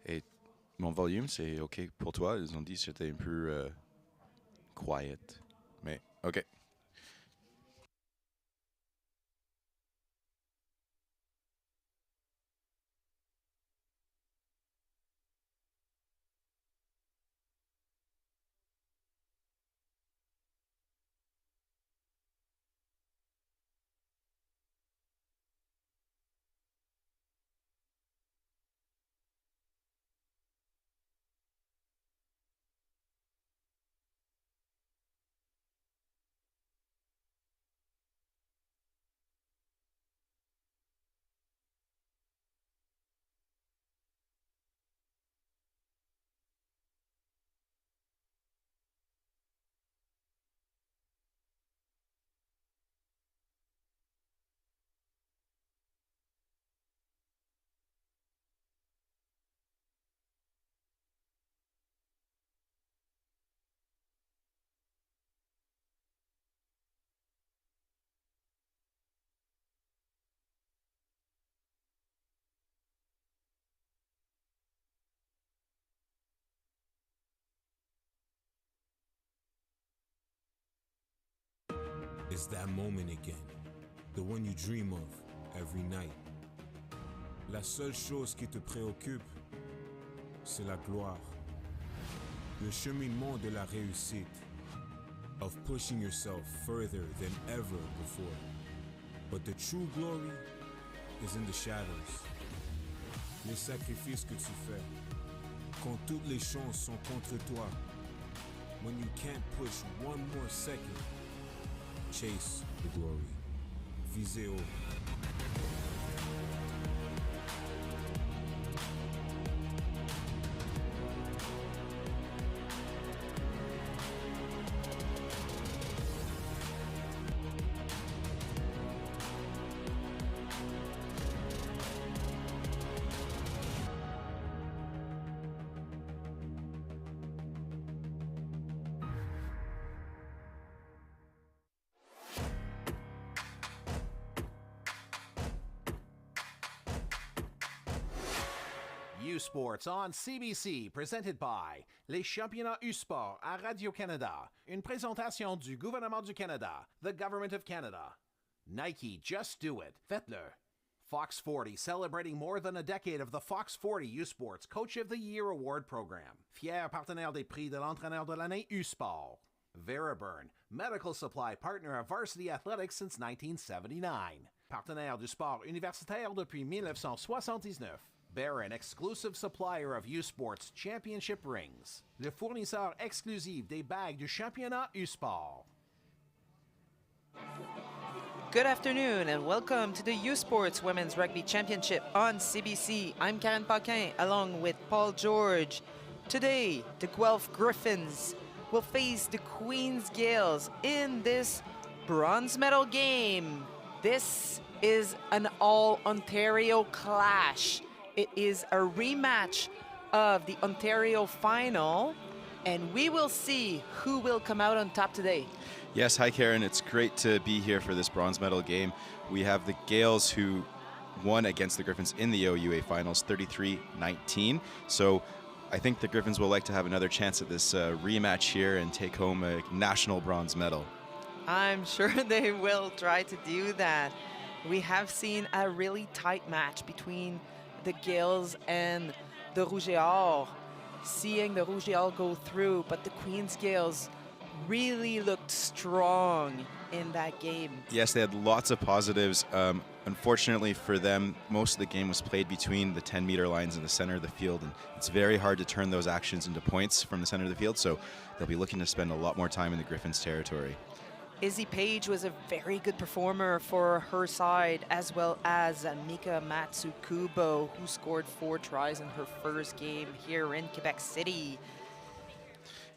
Et mon volume, c'est OK pour toi? Ils ont dit que c'était un peu quiet. Mais OK. It's that moment again, the one you dream of every night. La seule chose qui te préoccupe, c'est la gloire, le cheminement de la réussite, of pushing yourself further than ever before. But the true glory is in the shadows. Les sacrifices que tu fais, quand toutes les chances sont contre toi, when you can't push one more second. Chase the glory. Visez haut. U-Sports on CBC, presented by les championnats U-Sport à Radio-Canada. Une présentation du gouvernement du Canada, the Government of Canada. Nike, just do it. Faites-le. Fox 40, celebrating more than a decade of the Fox 40 U-Sports Coach of the Year Award Program. Fier partenaire des prix de l'entraîneur de l'année U-Sport. Veriburn, medical supply partner of Varsity Athletics since 1979. Partenaire du sport universitaire depuis 1979. Barron, exclusive supplier of U-Sports Championship rings. Le fournisseur exclusif des bagues du championnat U-Sport. Good afternoon and welcome to the U-Sports Women's Rugby Championship on CBC. I'm Karen Paquin along with Paul George. Today, the Guelph Griffins will face the Queen's Gales in this bronze medal game. This is an all-Ontario clash. It is a rematch of the Ontario final, and we will see who will come out on top today. Yes, hi Karen. It's great to be here for this bronze medal game. We have the Gales who won against the Griffins in the OUA finals 33-19. So I think the Griffins will like to have another chance at this rematch here and take home a national bronze medal. I'm sure they will try to do that. We have seen a really tight match between the Gales and the Rouge et Or, seeing the Rouge et Or go through, but the Queen's Gales really looked strong in that game. Yes, they had lots of positives. Unfortunately for them, most of the game was played between the 10-meter lines in the center of the field, and it's very hard to turn those actions into points from the center of the field, so they'll be looking to spend a lot more time in the Griffins' territory. Izzy Page was a very good performer for her side, as well as Mika Matsukubo, who scored 4 tries in her first game here in Quebec City.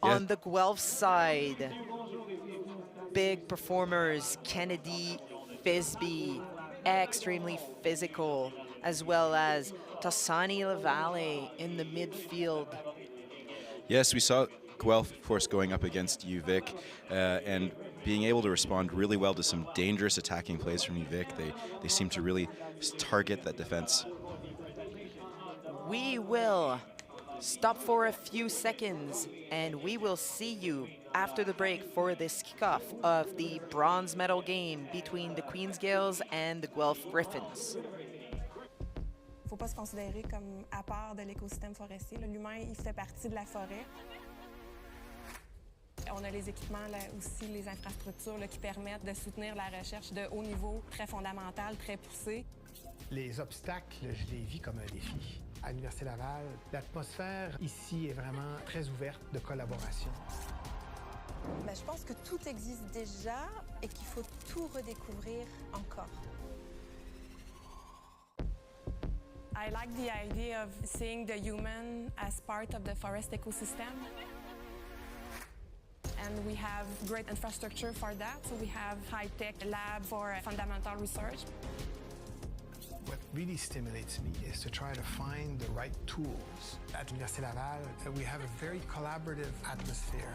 Yeah. On the Guelph side, big performers, Kennedy Fisby, extremely physical, as well as Tassani Lavalle in the midfield. Yes, we saw Guelph, of course, going up against UVic and being able to respond really well to some dangerous attacking plays from UVic. They seem to really target that defense. We will stop for a few seconds, and we will see you after the break for this kickoff of the bronze medal game between the Queen's Gales and the Guelph Griffins. Il ne faut pas se considérer comme à part de l'écosystème forestier. L'humain, il fait partie de la forêt. On a les équipements, là, aussi les infrastructures là, qui permettent de soutenir la recherche de haut niveau, très fondamentale, très poussée. Les obstacles, je les vis comme un défi. À l'Université Laval, l'atmosphère ici est vraiment très ouverte de collaboration. Je pense que tout existe déjà et qu'il faut tout redécouvrir encore. I like the idea of seeing the human as part of the forest ecosystem. And we have great infrastructure for that. So we have high-tech lab for fundamental research. What really stimulates me is to try to find the right tools. At l'Université Laval, we have a very collaborative atmosphere.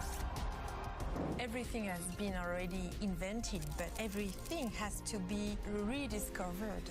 Everything has been already invented, but everything has to be rediscovered.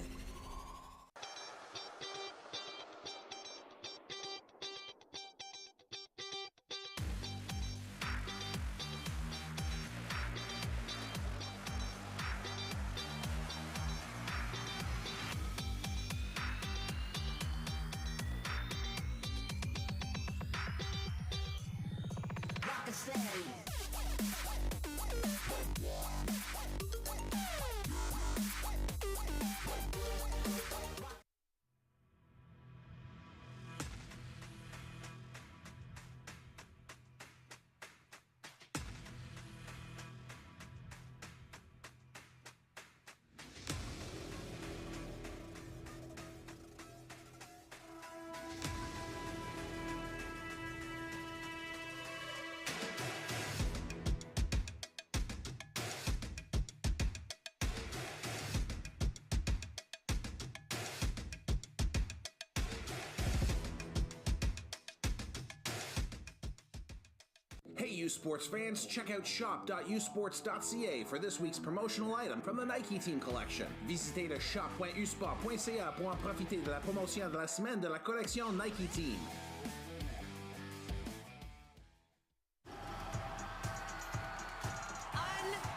Hey, U Sports fans, check out shop.usports.ca for this week's promotional item from the Nike Team collection. Visitez le shop.usport.ca pour en profiter de la promotion de la semaine de la collection Nike Team.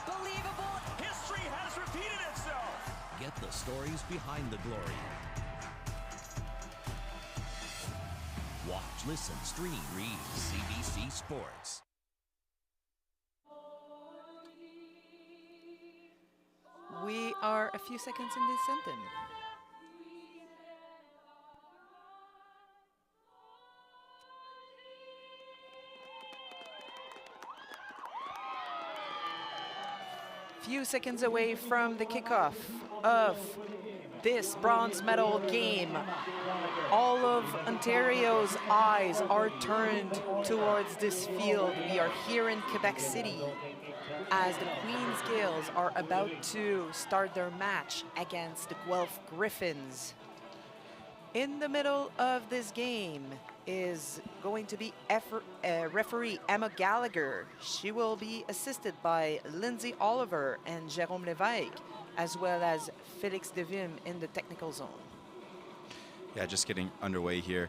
Unbelievable! History has repeated itself! Get the stories behind the glory. Watch, listen, stream, read CBC Sports. We are a few seconds in this sentence. Few seconds away from the kickoff of this bronze medal game. All of Ontario's eyes are turned towards this field. We are here in Quebec City as the Queen's Gales are about to start their match against the Guelph Griffins. In the middle of this game is going to be referee Emma Gallagher. She will be assisted by Lindsay Oliver and Jérôme Lévesque, as well as Félix Devim in the technical zone. Yeah, just getting underway here.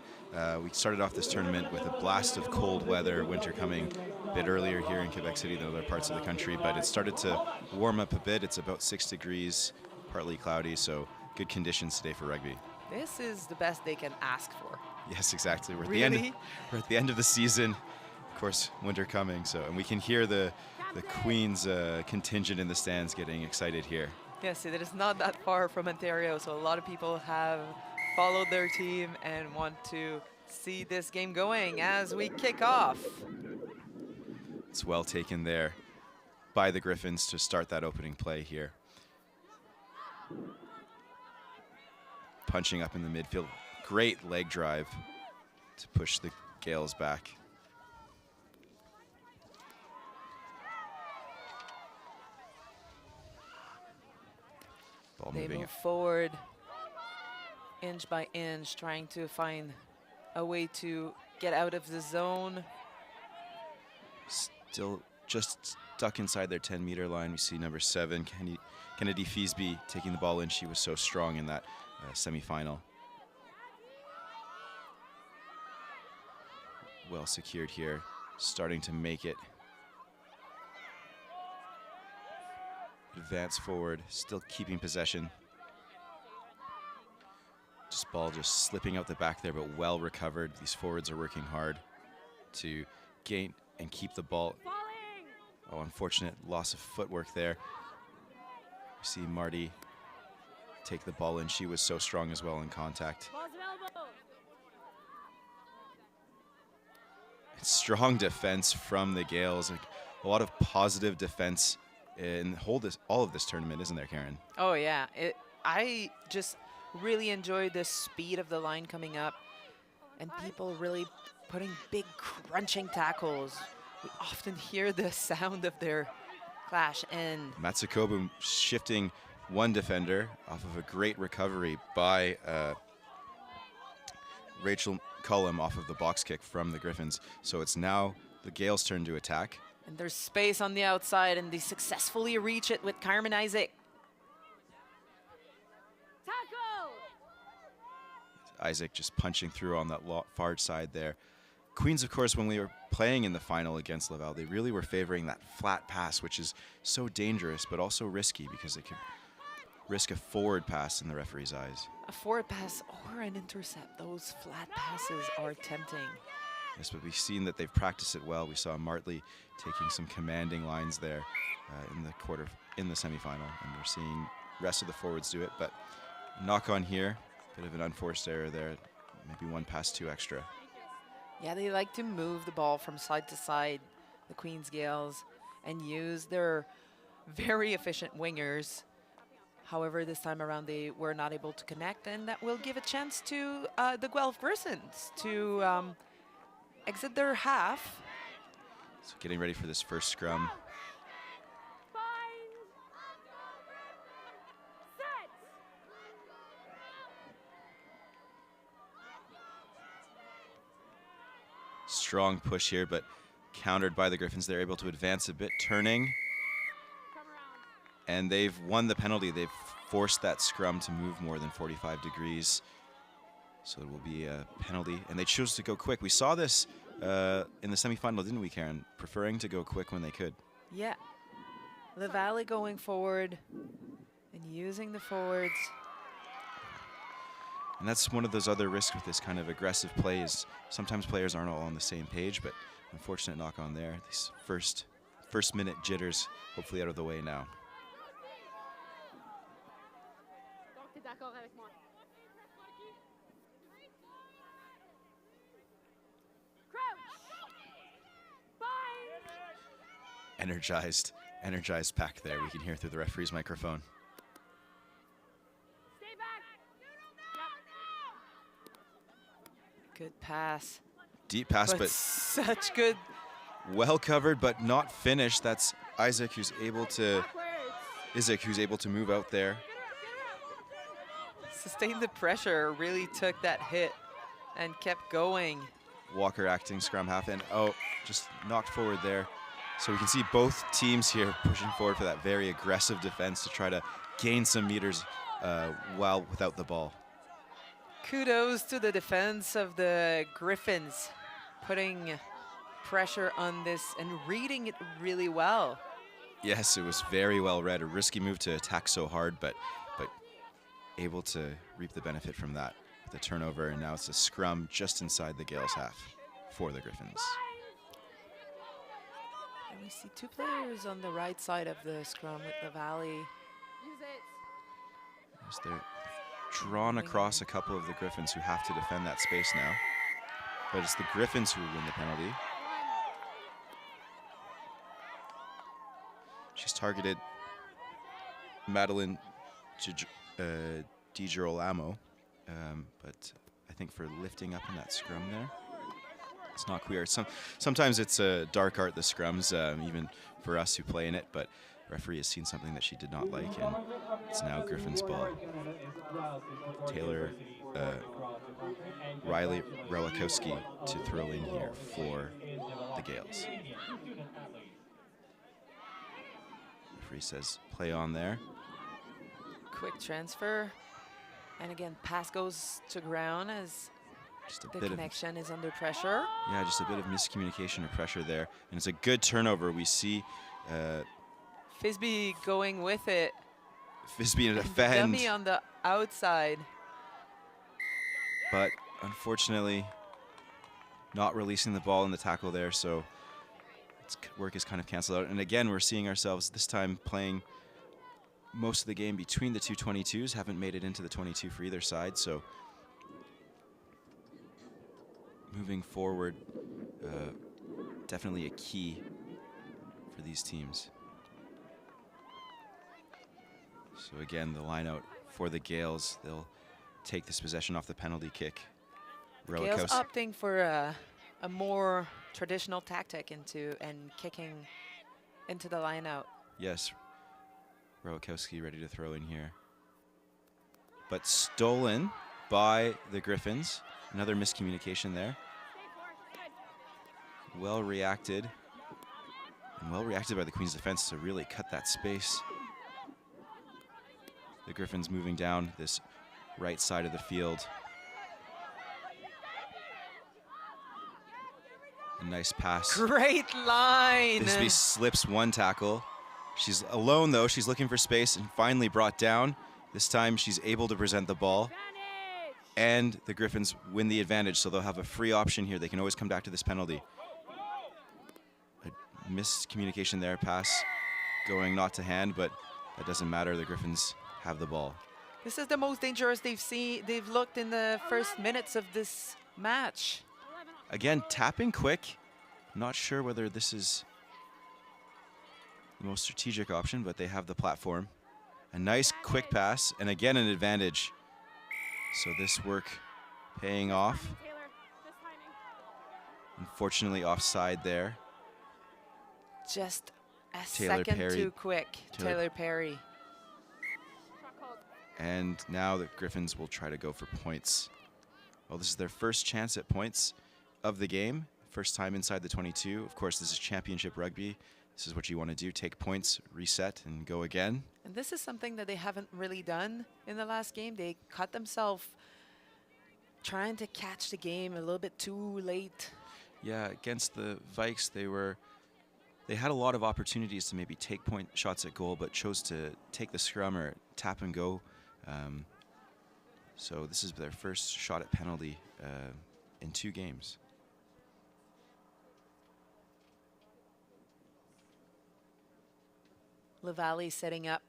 We started off this tournament with a blast of cold weather, winter coming a bit earlier here in Quebec City than other parts of the country, but it started to warm up a bit. It's about 6 degrees, partly cloudy, so good conditions today for rugby. This is the best they can ask for. Yes, exactly. We're at Really? we're at the end of the season. Of course, winter coming, so and we can hear the Queen's contingent in the stands getting excited here. Yes, it is not that far from Ontario, so a lot of people have followed their team and want to see this game going as we kick off. It's well taken there by the Griffins to start that opening play here. Punching up in the midfield. Great leg drive to push the Gales back. Ball They moving. move forward inch by inch, trying to find a way to get out of the zone. Still just stuck inside their 10-meter line. We see number 7, Kennedy Feasby, taking the ball in. She was so strong in that semifinal. well secured here, starting to make it. Advance forward, still keeping possession. This ball just slipping out the back there, but well recovered. These forwards are working hard to gain and keep the ball. Oh, unfortunate loss of footwork there. We see Marty take the ball in. She was so strong as well in contact. It's strong defense from the Gales. Like, a lot of positive defense in all of this tournament, isn't there, Karen? Oh yeah, I just really enjoyed the speed of the line coming up and people really putting big crunching tackles. We often hear the sound of their clash, and Matsukobu shifting one defender off of a great recovery by Rachel Cullum off of the box kick from the Griffins. So it's now the Gales' turn to attack. and there's space on the outside, and they successfully reach it with Carmen Isaac. Isaac just punching through on that far side there. Queens, of course, when we were playing in the final against Laval, they really were favoring that flat pass, which is so dangerous, but also risky because it could risk a forward pass in the referee's eyes. A forward pass or an intercept, those flat passes are tempting. Yes, but we've seen that they've practiced it well. We saw Martley taking some commanding lines there in the semifinal, and we're seeing the rest of the forwards do it. But knock on here, bit of an unforced error there, maybe one pass too extra. Yeah, they like to move the ball from side to side, the Queens Gales, and use their very efficient wingers. However, this time around they were not able to connect, and that will give a chance to the Guelph Griffins to exit their half. So getting ready for this first scrum. Strong push here, but countered by the Griffins. They're able to advance a bit, turning. And they've won the penalty. They've forced that scrum to move more than 45 degrees. So it will be a penalty. And they chose to go quick. We saw this in the semifinal, didn't we, Karen? Preferring to go quick when they could. Yeah. Laval going forward and using the forwards. And that's one of those other risks with this kind of aggressive play is sometimes players aren't all on the same page, but unfortunate knock on there. These first minute jitters hopefully out of the way now. Energized pack there. We can hear through the referee's microphone. Good pass. Deep pass, but such good. Well covered, but not finished. That's Isaac who's able to move out there. Sustained the pressure, really took that hit and kept going. Walker acting scrum half, and just knocked forward there. So we can see both teams here pushing forward for that very aggressive defense to try to gain some meters while without the ball. Kudos to the defense of the Griffins, putting pressure on this and reading it really well. Yes, it was very well read. A risky move to attack so hard, but able to reap the benefit from that. The turnover, and now it's a scrum just inside the Gales' half for the Griffins. And we see two players on the right side of the scrum with Laval. As they're drawn across a couple of the Griffins who have to defend that space now. But it's the Griffins who win the penalty. She's targeted Madeline DiGirolamo, but I think for lifting up in that scrum there. It's not clear. Sometimes it's a dark art, the scrums, even for us who play in it, but referee has seen something that she did not like, and it's now Griffin's ball. Riley Rowakowski to throw in here for the Gales. Referee says play on there. Quick transfer. And again, pass goes to ground as Just a The bit connection is under pressure. Yeah, just a bit of miscommunication or pressure there. And it's a good turnover. We see Fisby going with it. Fisby to And defend. Dummy on the outside. But unfortunately, not releasing the ball in the tackle there, so its work is kind of canceled out. And again, we're seeing ourselves this time playing most of the game between the two 22s, haven't made it into the 22 for either side, so moving forward, definitely a key for these teams. So again, the line out for the Gales, they'll take this possession off the penalty kick. Gales opting for a more traditional tactic and kicking into the line out. Yes, Rowakowski ready to throw in here. But stolen by the Griffins. Another miscommunication there. Well reacted. And well reacted by the Queen's defense to really cut that space. The Griffins moving down this right side of the field. A nice pass. Great line. Bisbee slips one tackle. She's alone though, she's looking for space and finally brought down. This time she's able to present the ball. And the Griffins win the advantage, so they'll have a free option here. They can always come back to this penalty. A miscommunication there, pass going not to hand, but that doesn't matter. The Griffins have the ball. This is the most dangerous they've looked in the first minutes of this match. Again, tapping quick. Not sure whether this is the most strategic option, but they have the platform. A nice quick pass, and again an advantage. So this work paying off. Unfortunately offside there. Just a Taylor second Perry. too quick. Taylor Perry. And now the Griffins will try to go for points. Well, this is their first chance at points of the game. First time inside the 22. Of course, this is championship rugby. This is what you want to do. Take points, reset, and go again. And this is something that they haven't really done in the last game. They caught themselves trying to catch the game a little bit too late. Yeah, against the Vikes, they had a lot of opportunities to maybe take point shots at goal, but chose to take the scrum or tap and go. So this is their first shot at penalty in 2 games. LaValle setting up.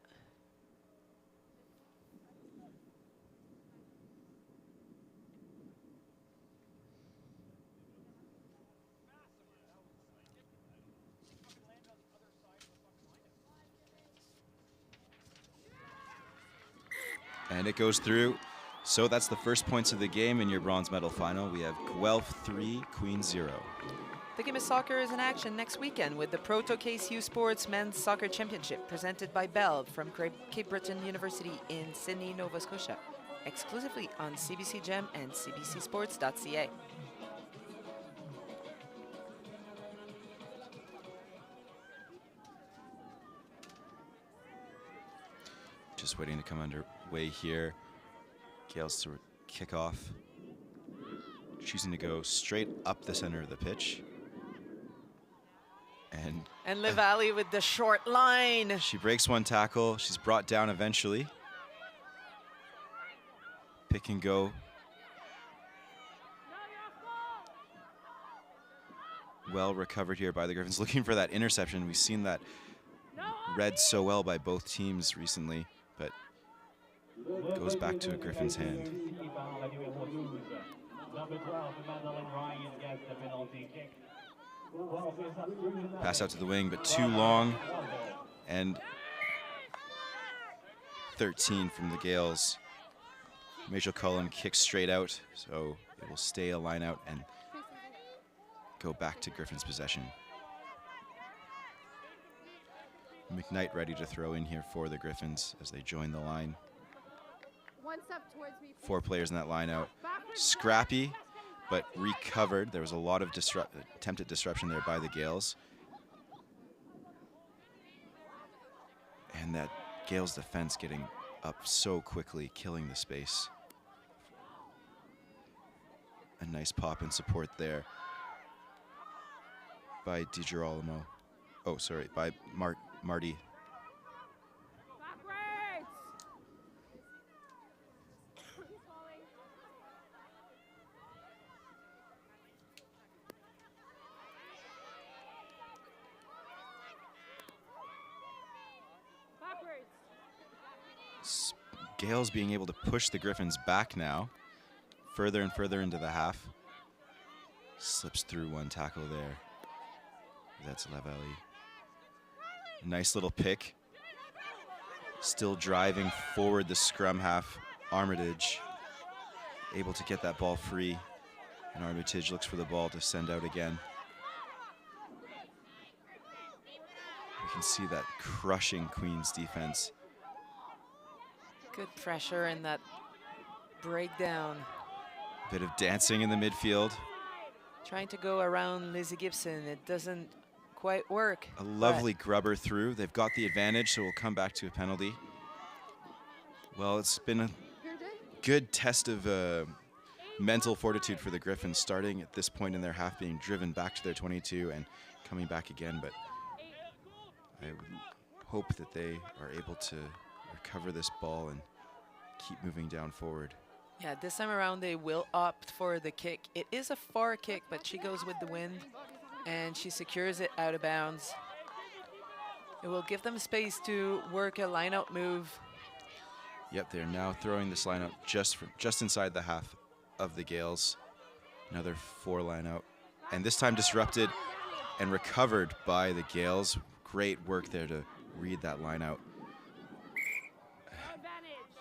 And it goes through. So that's the first points of the game in your bronze medal final. We have Guelph 3, Queens 0. The game of soccer is in action next weekend with the Proto KCU Sports Men's Soccer Championship presented by Bell from Cape Breton University in Sydney, Nova Scotia, exclusively on CBC Gem and cbcsports.ca. Just waiting to come underway here. Gales to kick off. Choosing to go straight up the center of the pitch. And LaValle with the short line. She breaks one tackle. She's brought down eventually. Pick and go. Well recovered here by the Griffins. Looking for that interception. We've seen that read so well by both teams recently, but goes back to a Griffin's hand. Pass out to the wing, but too long. And 13 from the Gales. Major Cullen kicks straight out, so it will stay a line out and go back to Griffin's possession. McKnight ready to throw in here for the Griffins as they join the line. 4 players in that line out. Scrappy, but recovered. There was a lot of attempted disruption there by the Gales. And that Gales defense getting up so quickly, killing the space. A Nice pop and support there by DiGirolamo. Oh, sorry, by Marty. Gales being able to push the Griffins back now, further and further into the half. Slips through one tackle there. That's Lavallee. Nice little pick. Still driving forward the scrum half. Armitage able to get that ball free. And Armitage looks for the ball to send out again. You can see that crushing Queens defense. Good pressure and that breakdown. Bit of dancing in the midfield. Trying to go around Lizzie Gibson. It doesn't quite work. A lovely grubber through. They've got the advantage, so we'll come back to a penalty. Well, it's been a good test of mental fortitude for the Griffins, starting at this point in their half, being driven back to their 22 and coming back again. But I would hope that they are able to recover this ball and keep moving down forward. Yeah, this time around they will opt for the kick. It is a far kick, but she goes with the wind and she secures it out of bounds. It will give them space to work a line-out move. Yep, they're now throwing this line out just inside the half of the Gales. Another 4 line out. And this time disrupted and recovered by the Gales. Great work there to read that line out.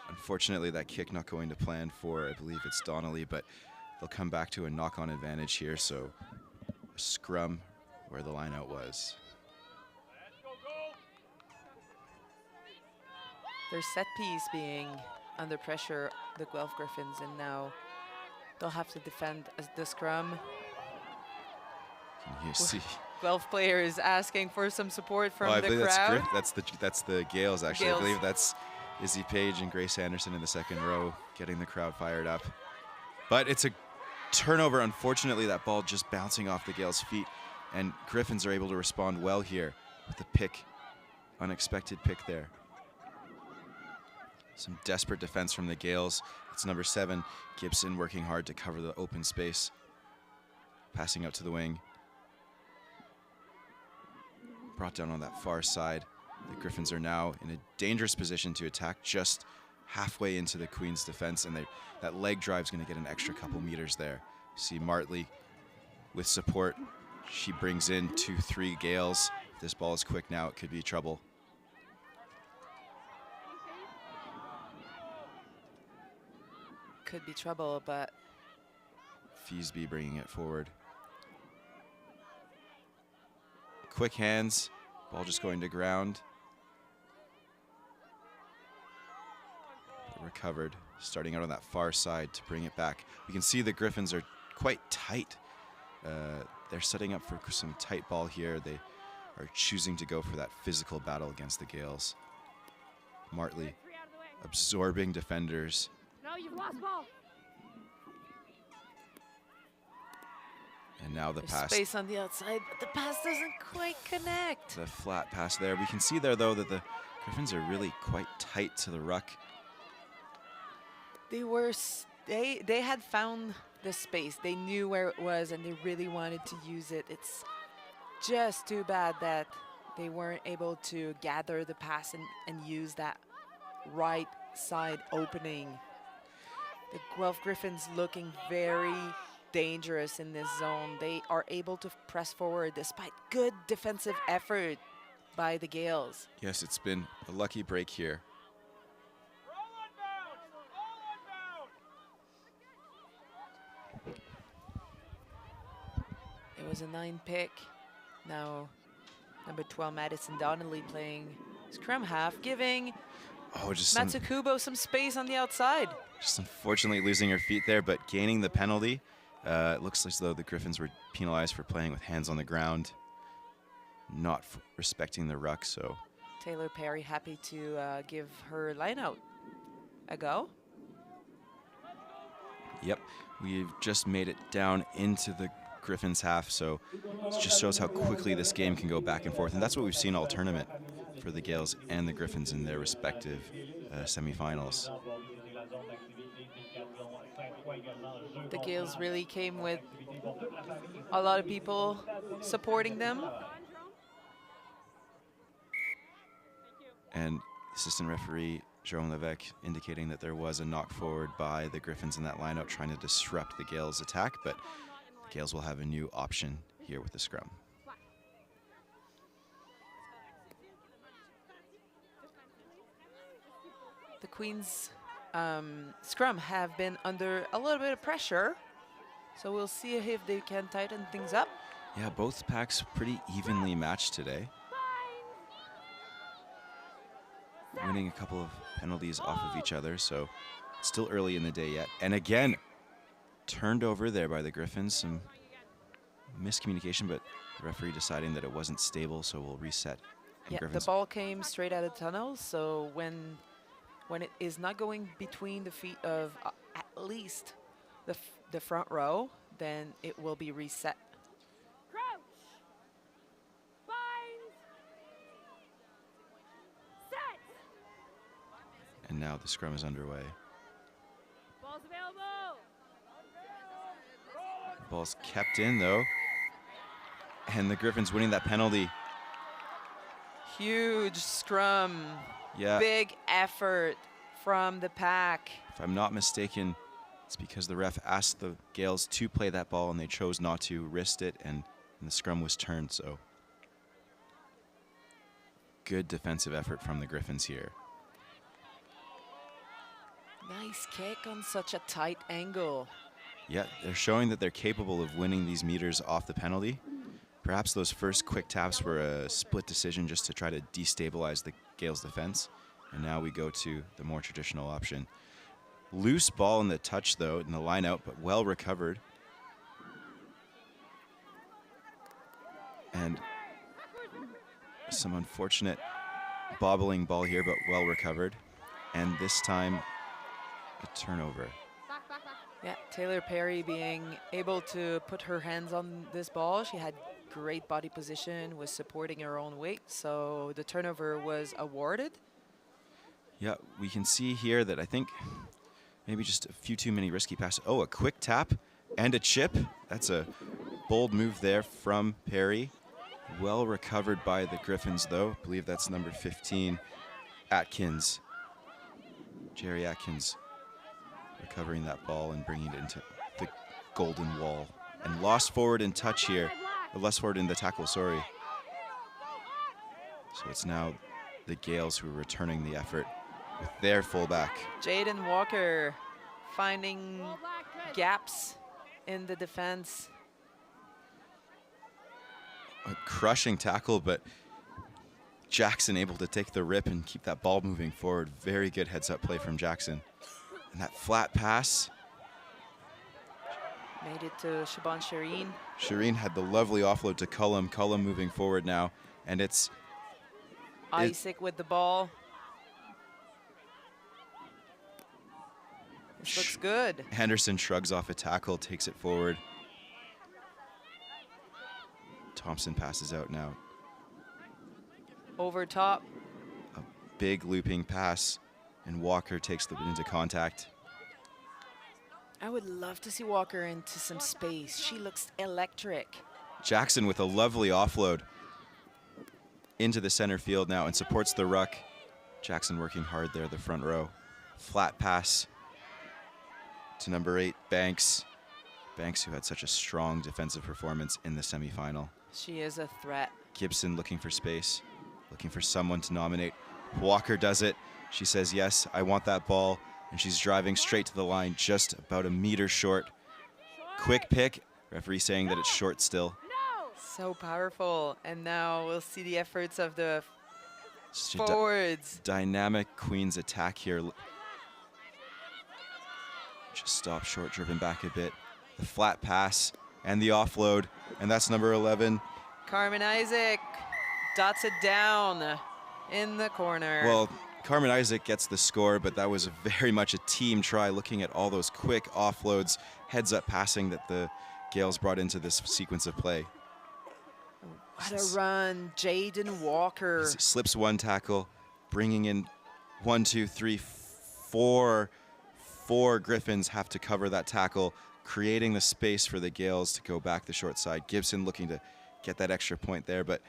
Unfortunately, that kick not going to plan for, I believe it's Donnelly, but they'll come back to a knock-on advantage here, so a scrum where the line out was. Their set piece being under pressure, the Guelph Griffins, and now they'll have to defend as the scrum. Can you see? Guelph players asking for some support from I the believe crowd. That's the Gales, actually. Gales. I believe that's Izzy Page and Grace Anderson in the second row getting the crowd fired up. But it's a turnover. Unfortunately, that ball just bouncing off the Gales' feet, and Griffins are able to respond well here with the pick. Unexpected pick there. Some desperate defense from the Gales. It's number 7, Gibson, working hard to cover the open space. Passing out to the wing. Brought down on that far side. The Griffins are now in a dangerous position to attack just halfway into the Queens' defense, and that leg drive is going to get an extra couple meters there. See Martley with support. She brings in 2-3 Gales. If this ball is quick now, it could be trouble. Could be trouble, but Feasby bringing it forward. Quick hands, ball just going to ground. Recovered, starting out on that far side to bring it back. We can see the Griffins are quite tight. They're setting up for some tight ball here. They are choosing to go for that physical battle against the Gales. Martley absorbing defenders. No, you've lost ball. And now the there's pass. space on the outside, but the pass doesn't quite connect. The flat pass there. We can see there, though, that the Griffins are really quite tight to the ruck. They had found the space. They knew where it was, and they really wanted to use it. It's just too bad that they weren't able to gather the pass and use that right side opening. The Guelph Griffins looking very dangerous in this zone. They are able to press forward despite good defensive effort by the Gales. Yes, it's been a lucky break here. It was a 9 pick. Now number 12, Madison Donnelly, playing scrum half, giving Matsukubo some space on the outside. Just unfortunately losing her feet there, but gaining the penalty. It looks as though the Griffins were penalized for playing with hands on the ground, not respecting the ruck, so. Taylor Perry happy to give her line out a go. Yep, We've just made it down into the Griffins half, so it just shows how quickly this game can go back and forth. And that's what we've seen all tournament for the Gales and the Griffins in their respective semifinals. The Gales really came with a lot of people supporting them. And assistant referee Jerome Levesque indicating that there was a knock forward by the Griffins in that lineout trying to disrupt the Gales' attack, but the Gales will have a new option here with the scrum. The Queens scrum have been under a little bit of pressure, so we'll see if they can tighten things up. Yeah, both packs pretty evenly matched today. Winning a couple of penalties off of each other, so it's still early in the day yet. And again, turned over there by the Griffins. Some miscommunication, but the referee deciding that it wasn't stable, so we'll reset. And Yeah, Griffins. the ball came straight out of the tunnel, so when it is not going between the feet of at least the front row, then it will be reset. And now the scrum is underway. Ball's available. Ball's kept in though. And the Griffins winning that penalty. Huge scrum. Yeah. Big effort from the pack. If I'm not mistaken, it's because the ref asked the Gales to play that ball and they chose not to, wrist it, and the scrum was turned, so. Good defensive effort from the Griffins here. Nice kick on such a tight angle. Yeah, they're showing that they're capable of winning these meters off the penalty. Perhaps those first quick taps were a split decision just to try to destabilize the Gales defense. And now we go to the more traditional option. Loose ball in the touch though, in the line out, but well recovered. And some unfortunate bobbling ball here, but well recovered. And this time, a turnover. Yeah, Taylor Perry being able to put her hands on this ball. She had great body position, was supporting her own weight, so the turnover was awarded. Yeah, we can see here that I think maybe just a few too many risky passes. Oh, a quick tap and a chip. That's a bold move there from Perry. Well recovered by the Griffins, though. I believe that's number 15, Atkins. Jerry Atkins recovering that ball and bringing it into the golden wall. And lost forward in touch here. Lost forward in the tackle, sorry. So it's now the Gales who are returning the effort with their fullback. Jaden Walker finding gaps in the defense. A crushing tackle, but Jackson able to take the rip and keep that ball moving forward. Very good heads-up play from Jackson. And that flat pass. Made it to Siobhan Shireen. Shireen had the lovely offload to Cullum. Cullum moving forward now, and it's Isaac with the ball. This looks good. Henderson shrugs off a tackle, takes it forward. Thompson passes out now. Over top. A big looping pass, and Walker takes the into contact. I would love to see Walker into some space. She looks electric. Jackson with a lovely offload into the center field now and supports the ruck. Jackson working hard there, the front row. Flat pass to number 8, Banks. Banks, who had such a strong defensive performance in the semifinal. She is a threat. Gibson looking for space, looking for someone to nominate. Walker does it. She says, yes, I want that ball. And she's driving straight to the line, just about a meter short. Quick pick. Referee saying that it's short still. So powerful. And now we'll see the efforts of the forwards. Dynamic Queens attack here. Just stop short, driven back a bit. The flat pass and the offload. And that's number 11. Carmen Isaac dots it down in the corner. Well, Carmen Isaac gets the score, but that was very much a team try, looking at all those quick offloads, heads-up passing that the Gales brought into this sequence of play. What a run, Jaden Walker. He slips one tackle, bringing in 1, 2, 3, 4. 4 Griffins have to cover that tackle, creating the space for the Gales to go back the short side. Gibson looking to get that extra point there, but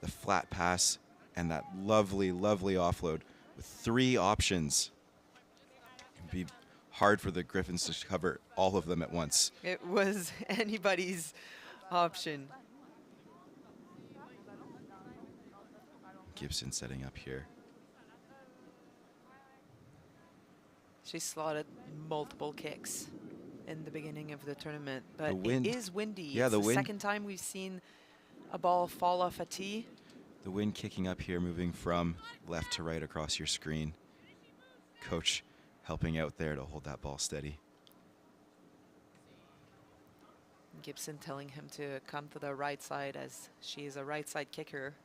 the flat pass and that lovely, lovely offload with 3 options. It'd be hard for the Griffins to cover all of them at once. It was anybody's option. Gibson setting up here. She slotted multiple kicks in the beginning of the tournament, but The wind. it is windy. Yeah, it's the the wind. second time we've seen a ball fall off a tee. The wind kicking up here, moving from left to right across your screen. Coach helping out there to hold that ball steady. Gibson telling him to come to the right side as she is a right side kicker.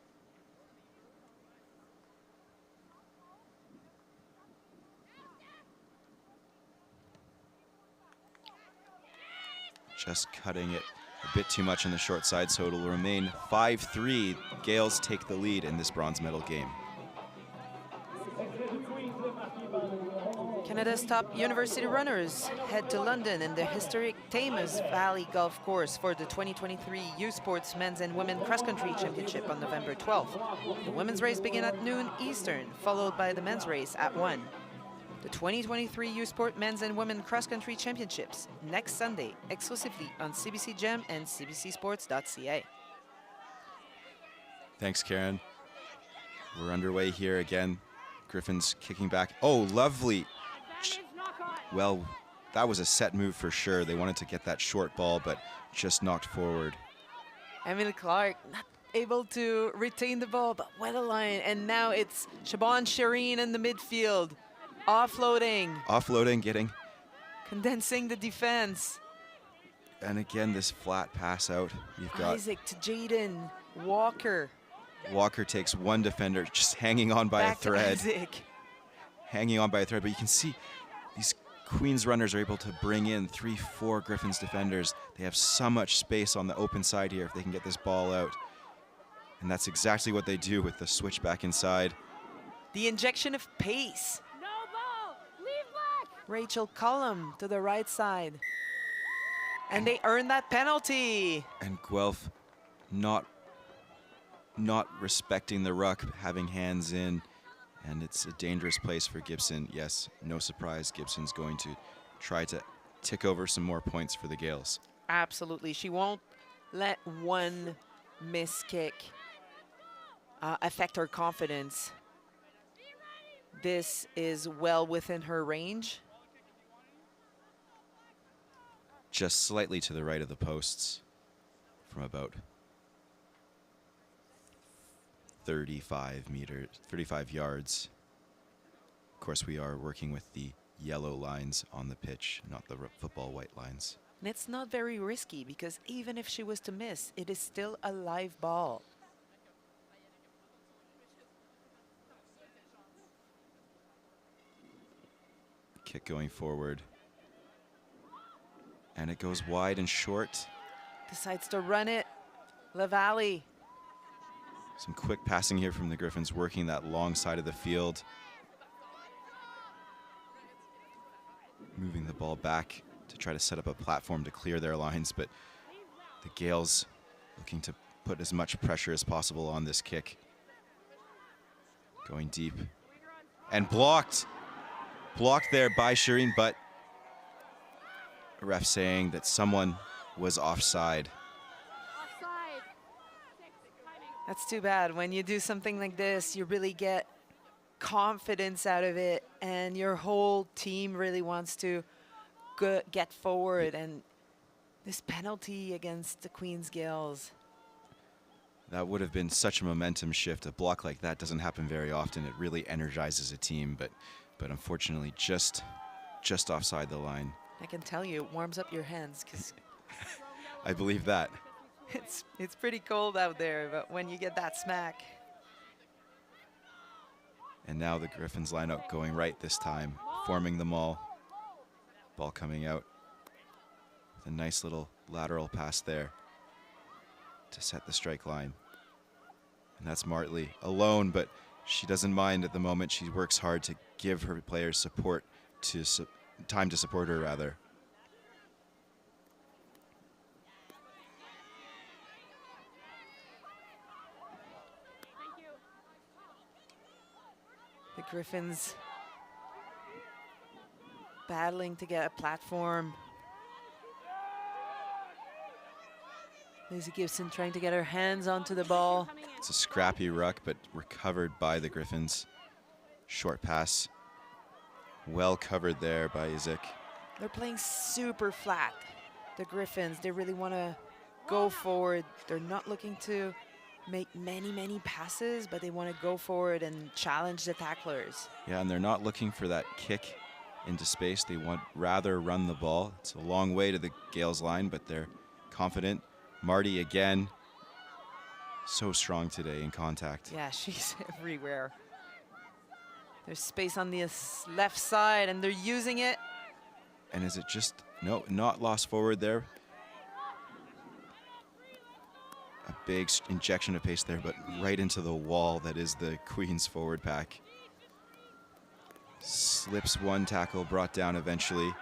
Just cutting it a bit too much on the short side, so it'll remain 5-3. Gales take the lead in this bronze medal game. Canada's top university runners head to London in the historic Thames Valley Golf Course for the 2023 U Sports Men's and Women Cross Country Championship on November 12th. The women's race begins at noon Eastern, followed by the men's race at 1. The 2023 U Sport Men's and Women Cross Country Championships next Sunday, exclusively on CBC Gem and cbcsports.ca. Thanks, Karen. We're underway here again. Griffins kicking back. Oh, lovely. Well, that was a set move for sure. They wanted to get that short ball, but just knocked forward. Emily Clark not able to retain the ball, but what a line. And now it's Siobhan Shireen in the midfield. Offloading. Offloading, getting. Condensing the defense. And again, this flat pass out. You've got Isaac to Jaden Walker. Walker takes one defender, just hanging on by Back a thread. to Isaac. Hanging on by a thread, but you can see these Queens runners are able to bring in 3-4 Griffins defenders. They have so much space on the open side here if they can get this ball out. And that's exactly what they do with the switch back inside. The injection of pace. No ball! Leave black! Rachel Cullum to the right side. And they earn that penalty. And Guelph not respecting the ruck, having hands in. And it's a dangerous place for Gibson. Yes, no surprise, Gibson's going to try to tick over some more points for the Gales. Absolutely. She won't let one miss kick affect her confidence. This is well within her range. Just slightly to the right of the posts from about 35 yards. Of course, we are working with the yellow lines on the pitch, not the football white lines. And it's not very risky because even if she was to miss, it is still a live ball. Kick going forward. And it goes wide and short. Decides to run it. LaValle. Some quick passing here from the Griffins, working that long side of the field. Moving the ball back to try to set up a platform to clear their lines, but the Gales looking to put as much pressure as possible on this kick. Going deep. And blocked. Blocked there by Shireen, but a ref saying that someone was offside. That's too bad. When you do something like this, you really get confidence out of it, and your whole team really wants to get forward. And this penalty against the Queen's Gales. That would have been such a momentum shift. A block like that doesn't happen very often. It really energizes a team, but unfortunately just offside the line. I can tell you, it warms up your hands because I believe that. it's pretty cold out there, but when you get that smack. And now the Griffins line up going right this time, forming the maul. Ball coming out with a nice little lateral pass there to set the strike line. And that's Martley alone, but she doesn't mind at the moment. She works hard to give her players support, time to support her rather. The Griffins battling to get a platform. Lizzie Gibson trying to get her hands onto the ball. It's a scrappy ruck, but recovered by the Griffins. Short pass. Well covered there by Izik. They're playing super flat, the Griffins. They really want to go forward. They're not looking to make many passes, but they want to go forward and challenge the tacklers. Yeah, and they're not looking for that kick into space. They want rather run the ball. It's a long way to the Gales line, but they're confident. Marty again, so strong today in contact. Yeah, she's everywhere. There's space on the left side, and they're using it. And is it just, no, not lost forward there. A big injection of pace there, but right into the wall that is the Queen's forward pack. Slips one tackle, brought down eventually.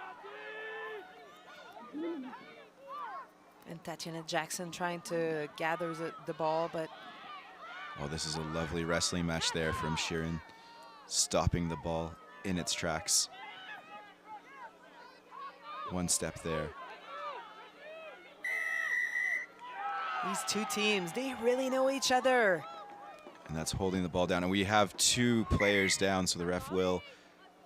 And Tatiana Jackson trying to gather the ball, but... Oh, this is a lovely wrestling match there from Sheeran, stopping the ball in its tracks. One step there. These two teams, they really know each other. And that's holding the ball down. And we have two players down, so the ref will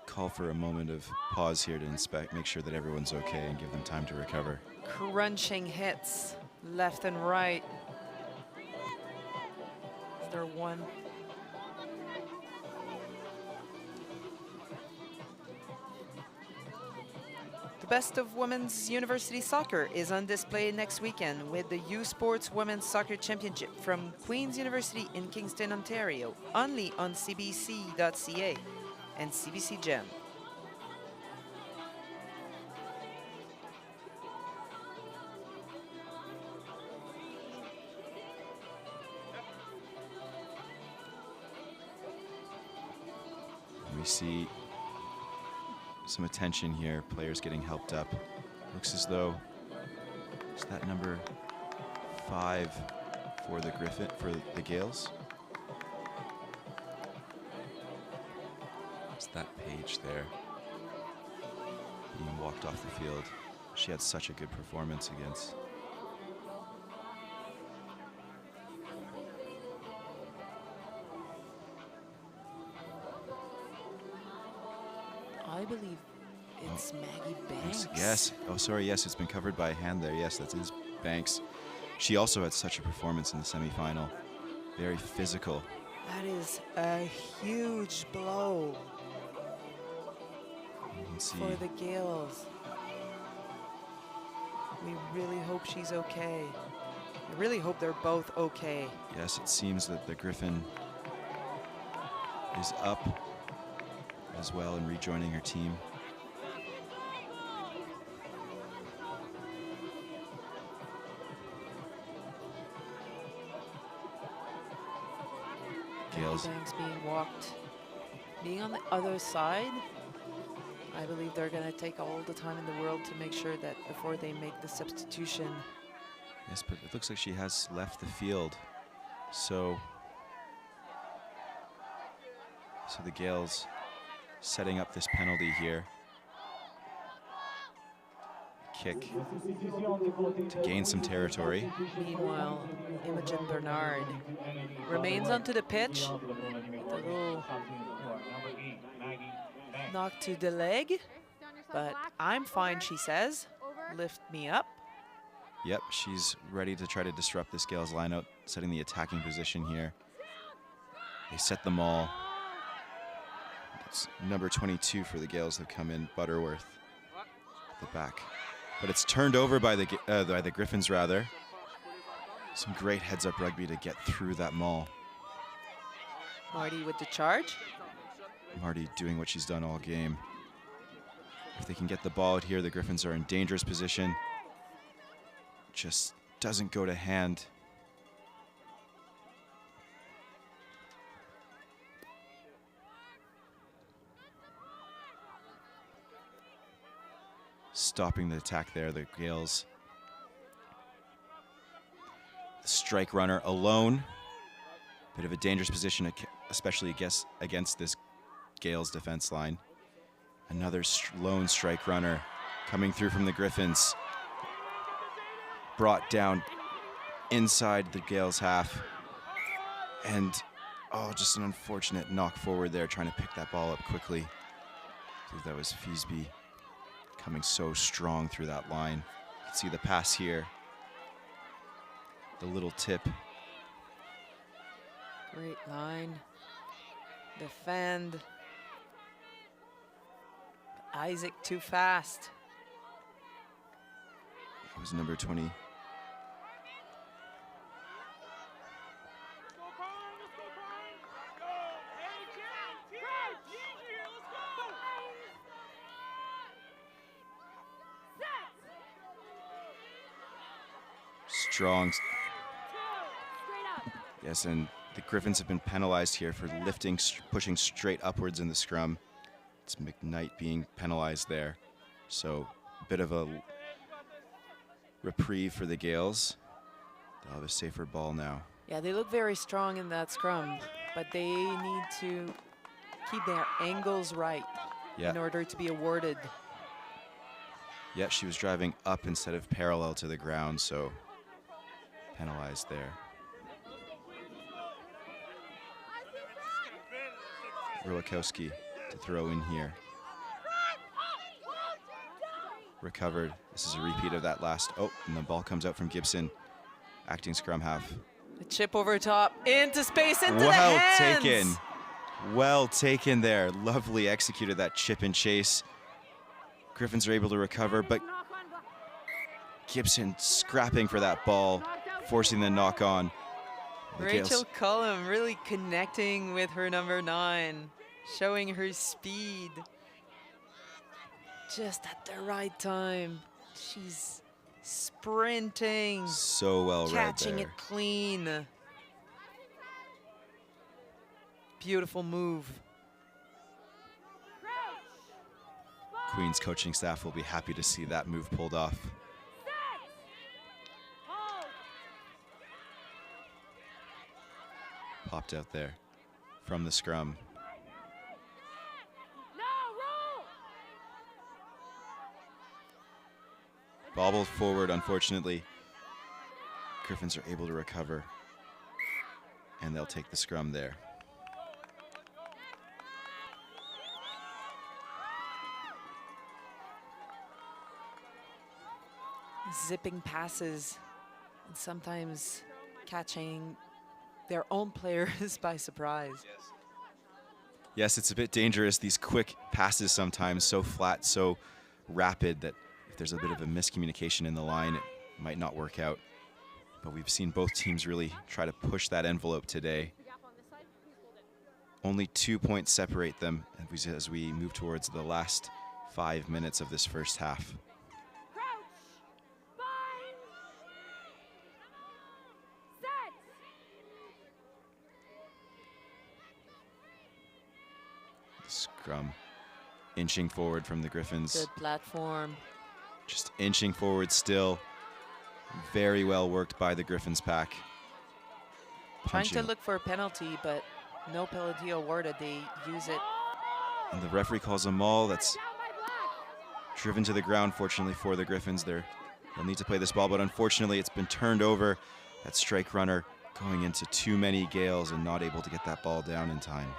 call for a moment of pause here to inspect, make sure that everyone's okay and give them time to recover. Crunching hits left and right. Is there one? The best of women's university soccer is on display next weekend with the U Sports Women's Soccer Championship from Queen's University in Kingston, Ontario, only on cbc.ca and CBC Gem. We see some attention here, players getting helped up. Looks as though it's that number 5 for the Gales. It's that Page there being walked off the field. She had such a good performance against. I believe it's Maggie Banks. Yes. Oh, sorry. Yes, it's been covered by a hand there. Yes, that is Banks. She also had such a performance in the semifinal. Very physical. That is a huge blow for the Gales. We really hope she's okay. I really hope they're both okay. Yes, it seems that the Griffin is up as well and rejoining her team. Gales. Banks being walked, being on the other side. I believe they're going to take all the time in the world to make sure that before they make the substitution. Yes, but it looks like she has left the field. So the Gales setting up this penalty here. Kick to gain some territory. Meanwhile, Imogen Bernard remains onto the pitch. A little knock to the leg, but I'm fine, she says. Lift me up. Yep, she's ready to try to disrupt this Gales lineup, setting the attacking position here. They set the maul. It's number 22 for the Gales that come in, Butterworth, at the back. But it's turned over by the Griffins, rather. Some great heads-up rugby to get through that maul. Marty with the charge. Marty doing what she's done all game. If they can get the ball out here, the Griffins are in dangerous position. Just doesn't go to hand. Stopping the attack there, the Gales. The strike runner alone. Bit of a dangerous position, especially against this Gales defense line. Another lone strike runner coming through from the Griffins. Brought down inside the Gales half. And, oh, just an unfortunate knock forward there, trying to pick that ball up quickly. I believe that was Feasby coming so strong through that line. You can see the pass here. The little tip. Great line. Defend. Isaac too fast. That was number 20. Strong. Yes, and the Griffins have been penalized here for lifting, pushing straight upwards in the scrum. It's McKnight being penalized there. So a bit of a reprieve for the Gales. They'll have a safer ball now. Yeah, they look very strong in that scrum, but they need to keep their angles right in order to be awarded. Yeah, she was driving up instead of parallel to the ground, so penalized there. Rulikowski to throw in here. Recovered. This is a repeat of that last. Oh, and the ball comes out from Gibson, acting scrum half. The chip over top, into space, into the well hands. Taken. Well taken there. Lovely executed that chip and chase. Griffins are able to recover, but Gibson scrapping for that ball, forcing the knock on. Rachel Cullum really connecting with her number 9, showing her speed. Just at the right time. She's sprinting. So well read there. Catching it clean. Beautiful move. Queen's coaching staff will be happy to see that move pulled off. Popped out there from the scrum. Bobbled forward, unfortunately. Griffins are able to recover, and they'll take the scrum there. Zipping passes, and sometimes catching their own players by surprise. Yes, it's a bit dangerous, these quick passes sometimes, so flat, so rapid that if there's a bit of a miscommunication in the line, it might not work out. But we've seen both teams really try to push that envelope today. Only 2 points separate them as we move towards the last 5 minutes of this first half. Scrum inching forward from the Griffins. Good platform. Just inching forward still. Very well worked by the Griffins pack. Trying to look for a penalty, but no penalty awarded. They use it. And the referee calls a maul. That's driven to the ground, fortunately for the Griffins. They'll need to play this ball, but unfortunately it's been turned over. That strike runner going into too many Gales and not able to get that ball down in time.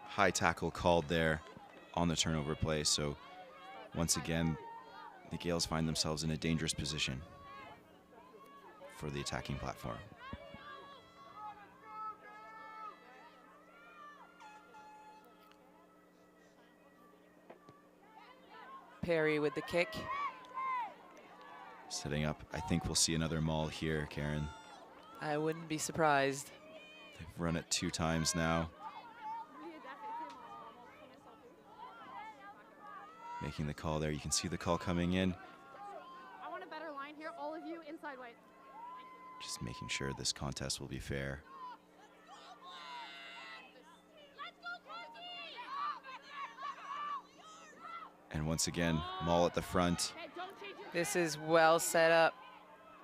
High tackle called there on the turnover play. So once again, the Gales find themselves in a dangerous position for the attacking platform. Perry with the kick. Setting up. I think we'll see another maul here, Karen. I wouldn't be surprised. They've run it 2 times now. Making the call there. You can see the call coming in. I want a better line here. All of you inside white. Just making sure this contest will be fair. And once again, Maul at the front. This is well set up.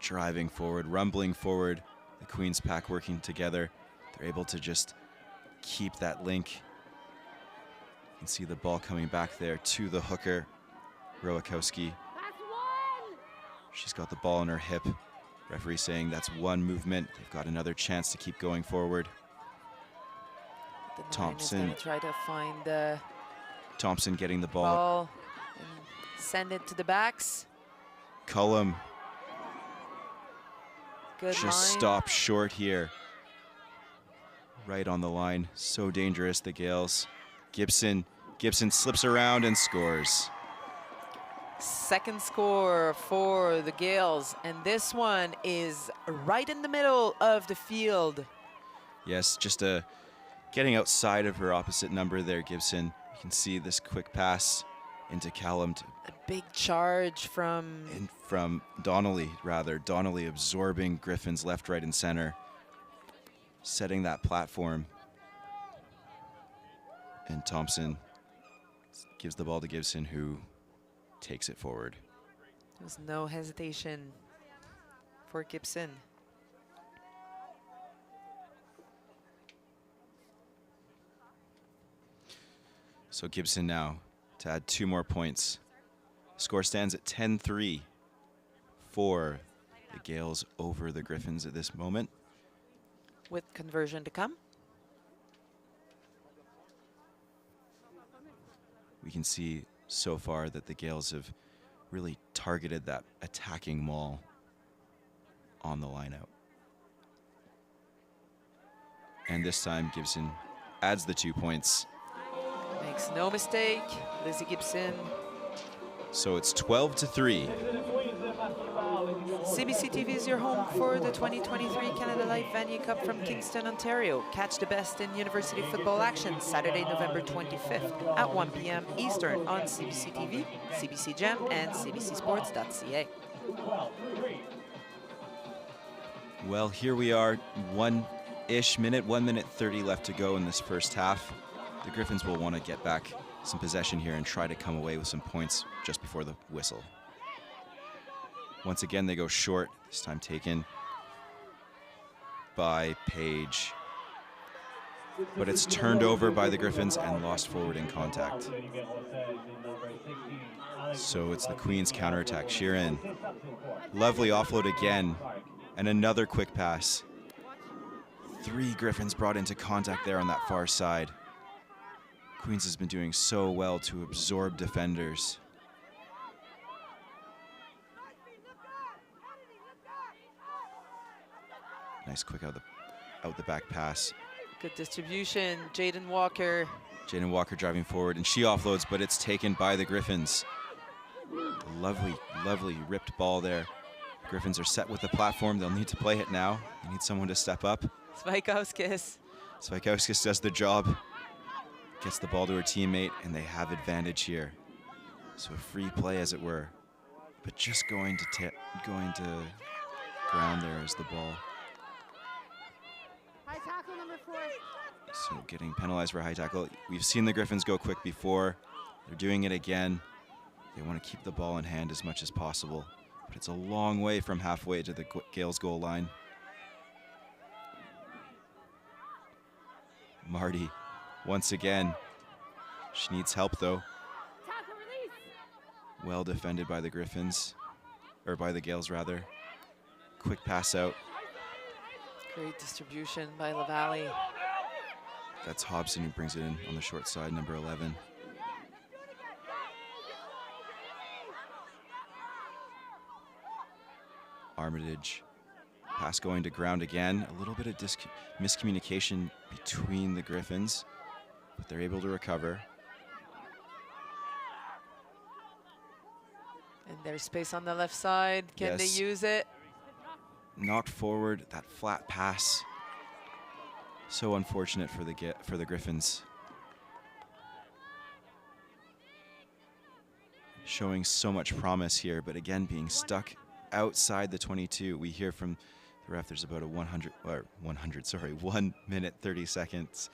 Driving forward, rumbling forward. The Queen's pack working together. They're able to just keep that link. You can see the ball coming back there to the hooker, Rowakowski. She's got the ball on her hip. Referee saying that's 1 movement. They've got another chance to keep going forward. The Thompson. Is gonna try to find the Thompson getting the ball. ball and send it to the backs. Cullum Good just line. stop short here. Right on the line. So dangerous, the Gales. Gibson slips around and scores. Second score for the Gales, and this one is right in the middle of the field. Yes, just getting outside of her opposite number there, Gibson. You can see this quick pass into Callum. A big charge from Donnelly, rather. Donnelly absorbing Griffin's left, right, and center. Setting that platform. And Thompson gives the ball to Gibson, who takes it forward. There's no hesitation for Gibson. So Gibson now to add 2 more points. Score stands at 10-3 for the Gales over the Griffins at this moment. With conversion to come. We can see so far that the Gales have really targeted that attacking maul on the line out. And this time Gibson adds the 2 points. Makes no mistake, Lizzie Gibson. So it's 12-3. CBC TV is your home for the 2023 Canada Life Vanier Cup from Kingston, Ontario. Catch the best in university football action Saturday, November 25th at 1 p.m. Eastern on CBC TV, CBC Gem, and cbcsports.ca. Well, here we are, 1-ish minute, 1 minute 30 left to go in this first half. The Griffins will want to get back some possession here and try to come away with some points just before the whistle. Once again, they go short, this time taken by Page. But it's turned over by the Griffins and lost forward in contact. So it's the Queen's counterattack. Sheeran, lovely offload again, and another quick pass. 3 Griffins brought into contact there on that far side. Queens has been doing so well to absorb defenders. Nice quick out the back pass. Good distribution, Jaden Walker. Jaden Walker driving forward, and she offloads, but it's taken by the Griffins. Lovely, lovely ripped ball there. Griffins are set with the platform. They'll need to play it now. They need someone to step up. Svaikowskis. Svaikowskis does the job. Gets the ball to her teammate, and they have advantage here. So a free play, as it were, but just going to ground there is the ball. High tackle number 4. So getting penalized for a high tackle. We've seen the Griffins go quick before. They're doing it again. They want to keep the ball in hand as much as possible, but it's a long way from halfway to the Gales goal line. Marty, once again, she needs help though. Tackle release. Well defended by the Griffins, or by the Gales rather. Quick pass out. Great distribution by LaValle. That's Hobson who brings it in on the short side, number 11. Armitage. Pass going to ground again. A little bit of miscommunication between the Griffins, but they're able to recover. And there's space on the left side. Can they use it? Knocked forward, that flat pass. So unfortunate for the Griffins. Showing so much promise here, but again being stuck outside the 22. We hear from the ref there's about a 1 minute 30 seconds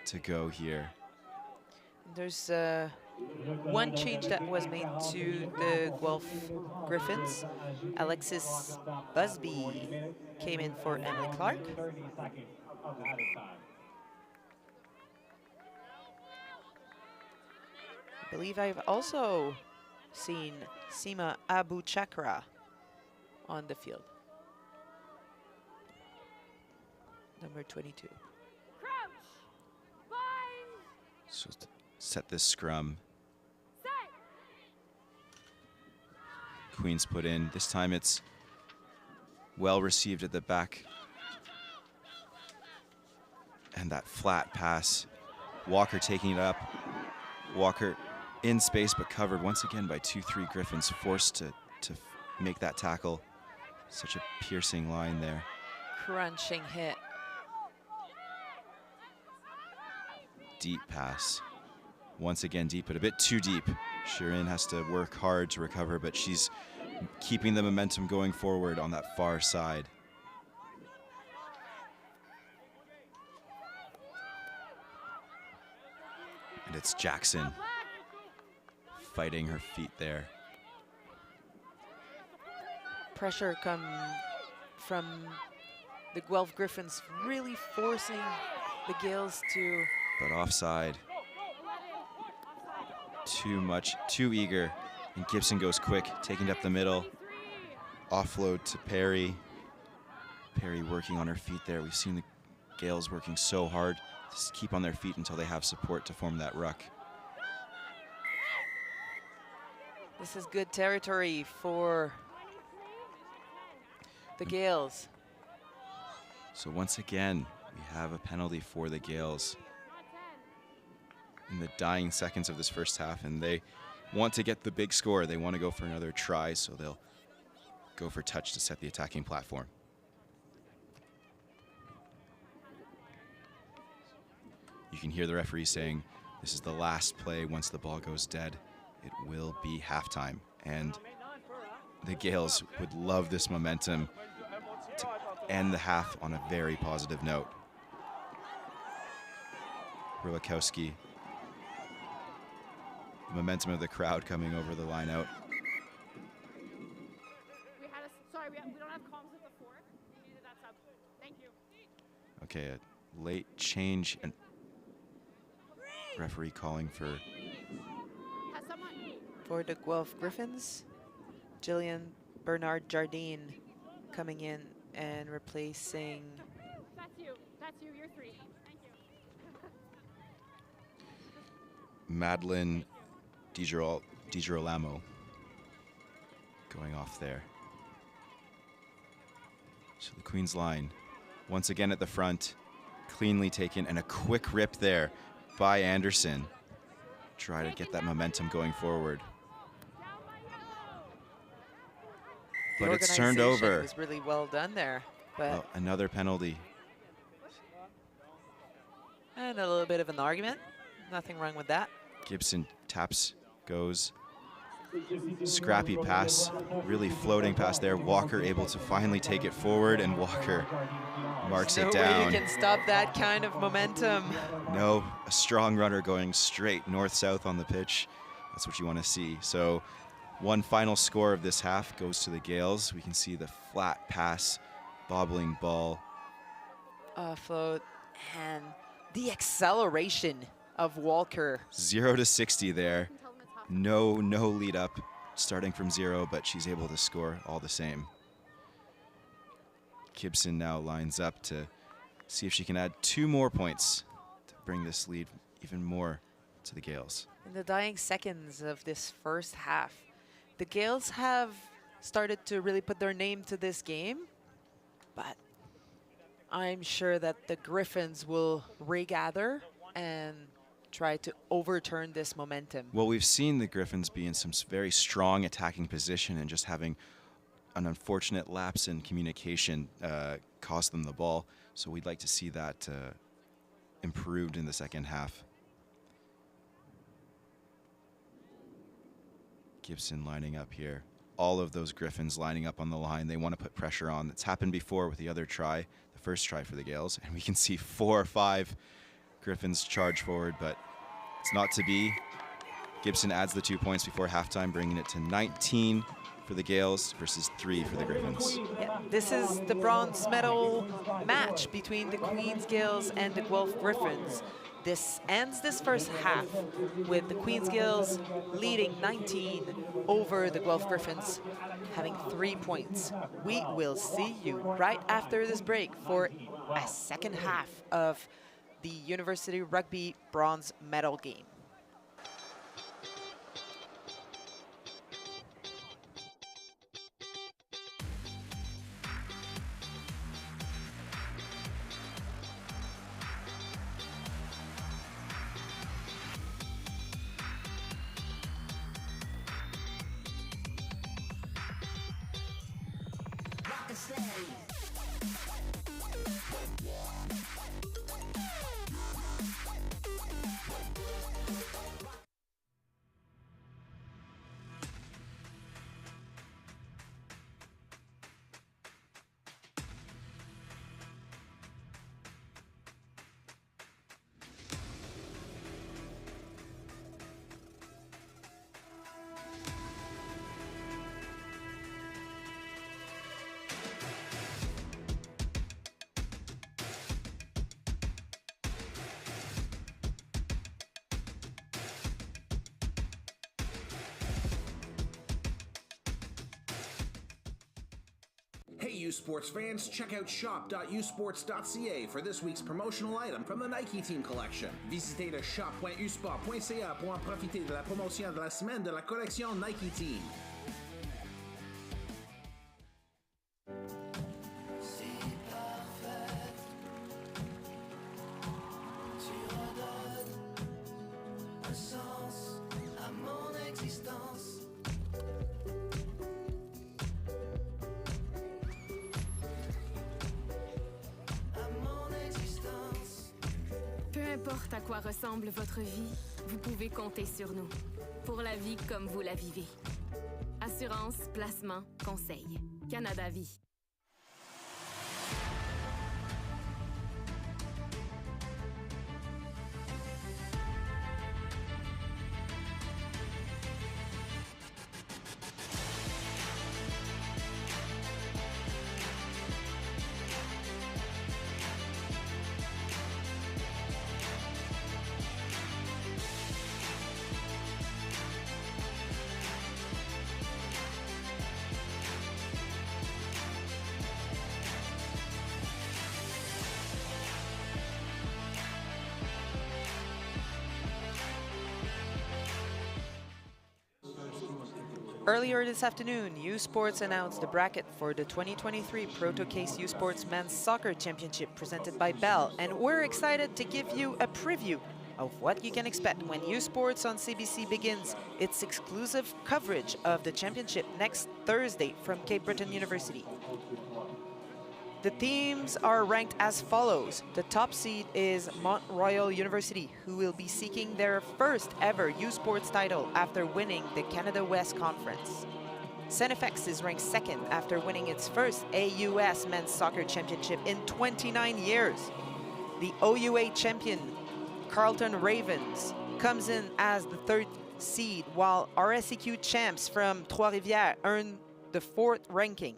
to go here. There's one change that was made to the Guelph Griffins. Alexis Busby came in for Emily Clark. I believe I've also seen Seema Abu Chakra on the field. Number 22. So to set this scrum. Queens put in. This time it's well received at the back. And that flat pass. Walker taking it up. Walker in space but covered once again by 2-3 Griffins, forced to make that tackle. Such a piercing line there. Crunching hit. Deep pass. Once again deep, but a bit too deep. Shirin has to work hard to recover, but she's keeping the momentum going forward on that far side. And it's Jackson fighting her feet there. Pressure come from the Guelph Griffins, really forcing the Gales to... But offside. Too much, too eager. And Gibson goes quick, taking it up the middle. Offload to Perry. Perry working on her feet there. We've seen the Gales working so hard to keep on their feet until they have support to form that ruck. This is good territory for the Gales. So once again, we have a penalty for the Gales in the dying seconds of this first half, and they want to get the big score. They want to go for another try, so they'll go for touch to set the attacking platform. You can hear the referee saying, this is the last play. Once the ball goes dead, it will be halftime. And the Gales would love this momentum to end the half on a very positive note. Hurlikowski. The momentum of the crowd coming over the line out. Sorry, we don't have comms with the fourth. We needed that sub. Thank you. Okay, a late change, and referee calling for... For the Guelph Griffins, Jillian Bernard Jardine coming in and replacing... That's you, you're three. Thank you. Madeline DiGirolamo going off there. So the Queen's line, once again at the front, cleanly taken, and a quick rip there by Anderson. Try to get that momentum going forward. But it's turned over. It was really well done there. But well, another penalty. And a little bit of an argument. Nothing wrong with that. Gibson taps, goes. Scrappy pass, really floating pass there. Walker able to finally take it forward, and Walker marks it down. No way you can stop that kind of momentum. No, a strong runner going straight north-south on the pitch. That's what you want to see. So one final score of this half goes to the Gales. We can see the flat pass, bobbling ball. Offload, and the acceleration of Walker. 0 to 60 there. No lead up, starting from 0, but she's able to score all the same. Gibson now lines up to see if she can add 2 more points to bring this lead even more to the Gales. In the dying seconds of this first half, the Gales have started to really put their name to this game, but I'm sure that the Griffins will regather and try to overturn this momentum. Well, we've seen the Griffins be in some very strong attacking position and just having an unfortunate lapse in communication cost them the ball. So we'd like to see that improved in the second half. Gibson lining up here. All of those Griffins lining up on the line. They want to put pressure on. It's happened before with the other try, the first try for the Gales. And we can see 4 or 5 Griffins charge forward, but it's not to be. Gibson adds the 2 points before halftime, bringing it to 19 for the Gales versus 3 for the Griffins. Yeah, this is the bronze medal match between the Queen's Gales and the Guelph Griffins. This ends this first half with the Queen's Gales leading 19 over the Guelph Griffins, having 3 points. We will see you right after this break for a second half of the University Rugby bronze medal game. Hey, U Sports fans, check out shop.usports.ca for this week's promotional item from the Nike Team collection. Visitez le shop.usport.ca pour en profiter de la promotion de la semaine de la collection Nike Team. Peu importe à quoi ressemble votre vie, vous pouvez compter sur nous. Pour la vie comme vous la vivez. Assurance, placement, conseil. Canada Vie. Earlier this afternoon, U Sports announced the bracket for the 2023 Protocase U Sports Men's Soccer Championship presented by Bell, and we're excited to give you a preview of what you can expect when U Sports on CBC begins its exclusive coverage of the championship next Thursday from Cape Breton University. The teams are ranked as follows. The top seed is Mont Royal University, who will be seeking their first ever U Sports title after winning the Canada West Conference. CNFX is ranked second after winning its first AUS Men's Soccer Championship in 29 years. The OUA champion, Carleton Ravens, comes in as the third seed, while RSEQ champs from Trois-Rivières earn the fourth ranking.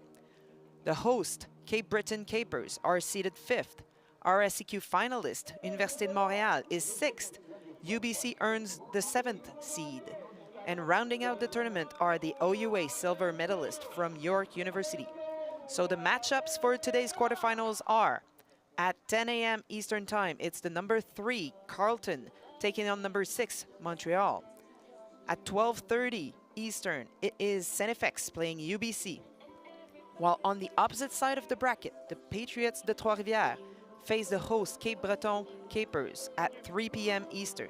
The host, Cape Breton Capers, are seeded 5th. RSEQ finalist, Université de Montréal, is 6th. UBC earns the 7th seed. And rounding out the tournament are the OUA silver medalist from York University. So the matchups for today's quarterfinals are at 10 a.m. Eastern Time, it's the number 3, Carleton, taking on number 6, Montreal. At 12:30 Eastern, it is CNFX playing UBC. While on the opposite side of the bracket, the Patriots de Trois-Rivières face the host Cape Breton Capers at 3 p.m. Eastern.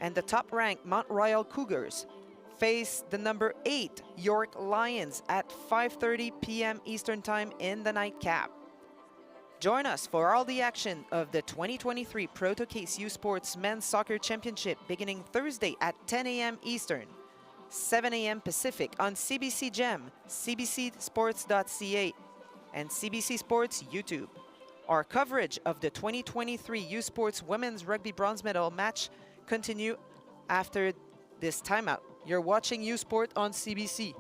And the top-ranked Mont Royal Cougars face the number 8 York Lions at 5:30 p.m. Eastern Time in the nightcap. Join us for all the action of the 2023 Protocase U Sports Men's Soccer Championship beginning Thursday at 10 a.m. Eastern, 7 a.m. Pacific on CBC Gem, cbcsports.ca, and CBC Sports YouTube. Our coverage of the 2023 U Sports Women's Rugby Bronze Medal match continue after this timeout. You're watching U Sport on CBC.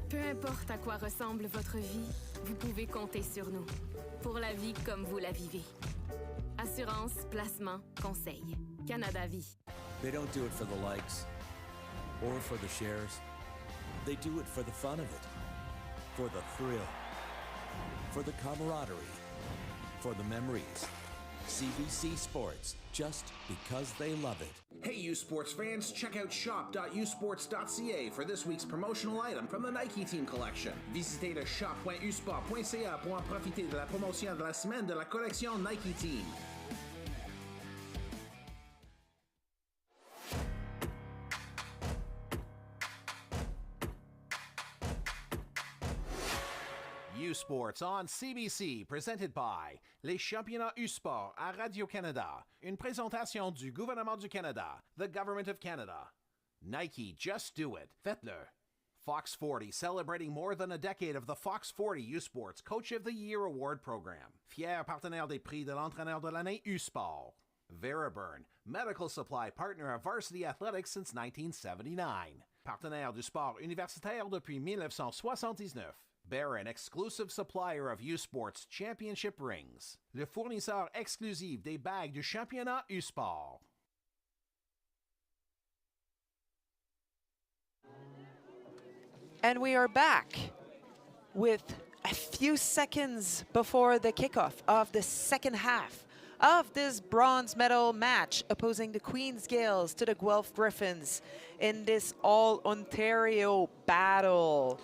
Peu importe à quoi ressemble votre vie, vous pouvez compter sur nous. Pour la vie comme vous la vivez. Assurance, placement, conseil. Canada Vie. They don't do it for the likes or for the shares. They do it for the fun of it, for the thrill, for the camaraderie, for the memories. CBC Sports, just because they love it. Hey, U Sports fans, check out shop.usports.ca for this week's promotional item from the Nike Team Collection. Visitez le shop.usport.ca pour en profiter de la promotion de la semaine de la collection Nike Team. U Sports on CBC, presented by les championnats U Sport à Radio-Canada. Une présentation du gouvernement du Canada, the Government of Canada. Nike, just do it. Faites-le. Fox 40, celebrating more than a decade of the Fox 40 U Sports Coach of the Year Award Program. Fier partenaire des prix de l'entraîneur de l'année U Sport. Veriburn, medical supply partner of Varsity Athletics since 1979. Partenaire du sport universitaire depuis 1979. Barron, exclusive supplier of U Sports Championship rings. Le fournisseur exclusif des bagues du championnat U Sport. And we are back with a few seconds before the kickoff of the second half of this bronze medal match opposing the Queen's Gales to the Guelph Griffins in this all-Ontario battle.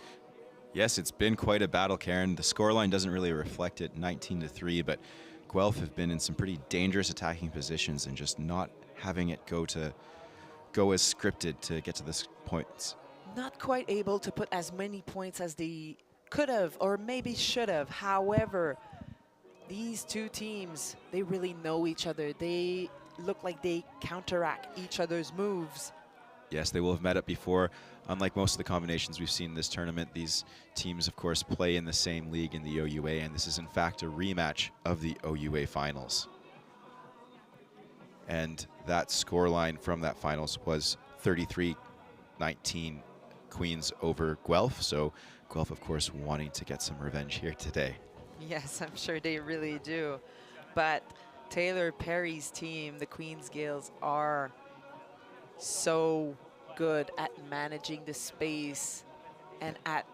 Yes, it's been quite a battle, Karen. The scoreline doesn't really reflect it, 19-3, but Guelph have been in some pretty dangerous attacking positions and just not having it go as scripted to get to this points. Not quite able to put as many points as they could have or maybe should have. However, these two teams, they really know each other. They look like they counteract each other's moves. Yes, they will have met up before. Unlike most of the combinations we've seen in this tournament, these teams, of course, play in the same league in the OUA, and this is, in fact, a rematch of the OUA finals. And that scoreline from that finals was 33-19 Queens over Guelph, so Guelph, of course, wanting to get some revenge here today. Yes, I'm sure they really do. But Taylor Perry's team, the Queen's Gales, are so good at managing the space and at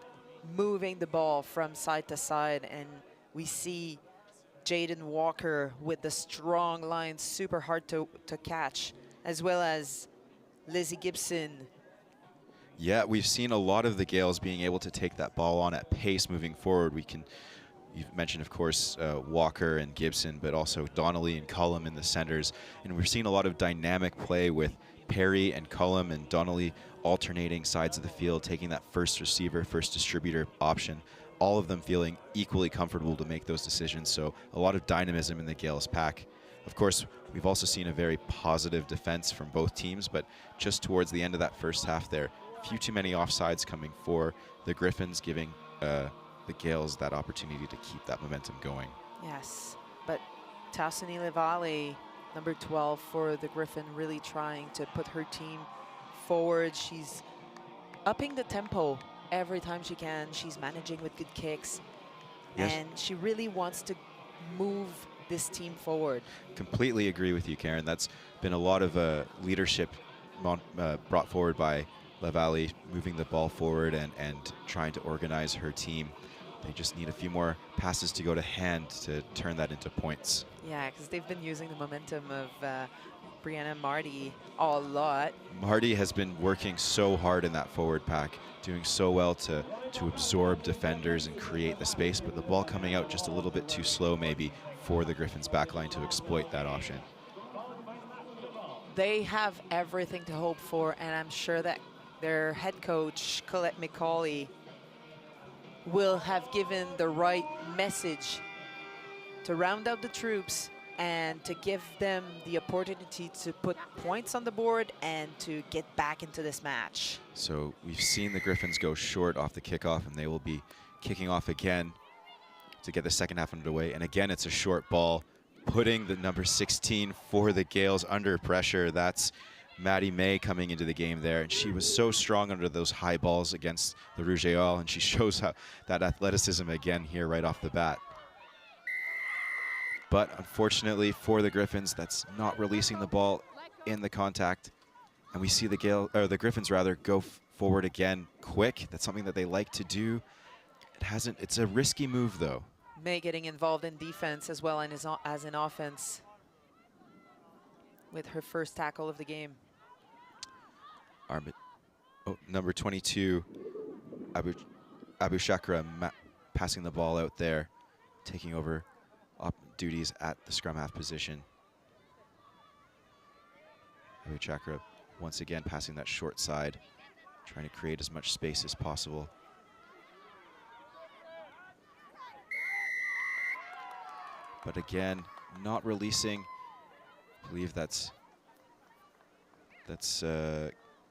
moving the ball from side to side. And we see Jaden Walker with the strong line, super hard to catch, as well as Lizzie Gibson. Yeah, we've seen a lot of the Gales being able to take that ball on at pace moving forward. We can You've mentioned, of course, Walker and Gibson, but also Donnelly and Cullum in the centers. And we're seeing a lot of dynamic play with Perry and Cullum and Donnelly alternating sides of the field, taking that first receiver, first distributor option. All of them feeling equally comfortable to make those decisions. So a lot of dynamism in the Gales pack. Of course, we've also seen a very positive defense from both teams, but just towards the end of that first half there, a few too many offsides coming for the Griffins, giving the Gales that opportunity to keep that momentum going. Yes, but Tassini Levale, number 12 for the Griffin, really trying to put her team forward. She's upping the tempo every time she can. She's managing with good kicks. Yes. And she really wants to move this team forward. Completely agree with you, Karen. That's been a lot of leadership brought forward by Levale, moving the ball forward and trying to organize her team. They just need a few more passes to go to hand to turn that into points. Yeah, because they've been using the momentum of Brianna Marty a lot. Marty has been working so hard in that forward pack, doing so well to absorb defenders and create the space, but the ball coming out just a little bit too slow maybe for the Griffins backline to exploit that option. They have everything to hope for, and I'm sure that their head coach, Colette McCauley, will have given the right message to round out the troops and to give them the opportunity to put points on the board and to get back into this match. So we've seen the Griffins go short off the kickoff, and they will be kicking off again to get the second half underway. And again, it's a short ball, putting the number 16 for the Gales under pressure. That's Maddie May coming into the game there, and she was so strong under those high balls against the Rouge et Or, and she shows how that athleticism again here right off the bat. But unfortunately for the Griffins, that's not releasing the ball in the contact, and we see the Griffins rather go forward again quick. That's something that they like to do. It's a risky move though. May getting involved in defense as well as in offense with her first tackle of the game. Number 22, Abu Shakra passing the ball out there, taking over duties at the scrum half position. Abu Shakra once again passing that short side, trying to create as much space as possible. But again, not releasing. I believe that's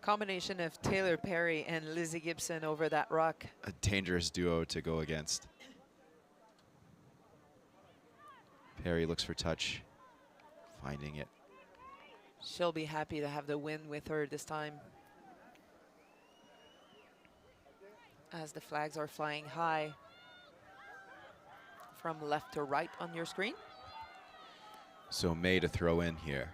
combination of Taylor Perry and Lizzie Gibson over that rock. A dangerous duo to go against. Perry looks for touch, finding it. She'll be happy to have the win with her this time. As the flags are flying high from left to right on your screen. So May to throw in here.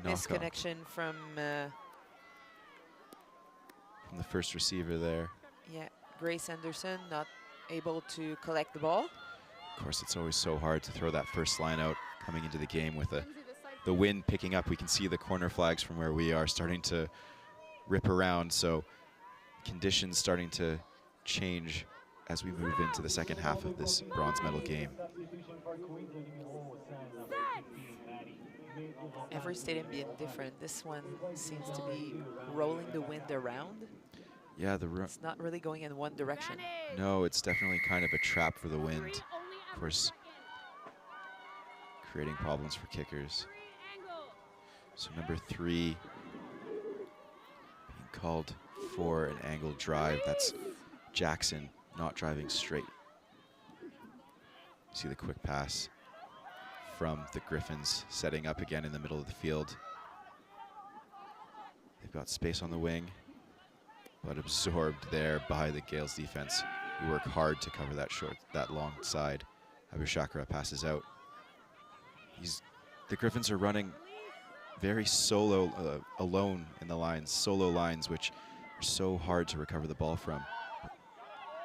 Misconnection from the first receiver there. Yeah, Grace Anderson not able to collect the ball. Of course, it's always so hard to throw that first line out coming into the game with the wind picking up. We can see the corner flags from where we are starting to rip around, so conditions starting to change as we move into the second half of this bronze medal game. Every stadium being different. This one seems to be rolling the wind around. Yeah, it's not really going in one direction. No, it's definitely kind of a trap for the wind. Of course, creating problems for kickers. So number 3 being called for an angled drive. That's Jackson not driving straight. See the quick pass from the Griffins, setting up again in the middle of the field. They've got space on the wing, but absorbed there by the Gales defense, who work hard to cover that long side. Abu Shakra passes out. The Griffins are running very alone in the lines, solo lines, which are so hard to recover the ball from.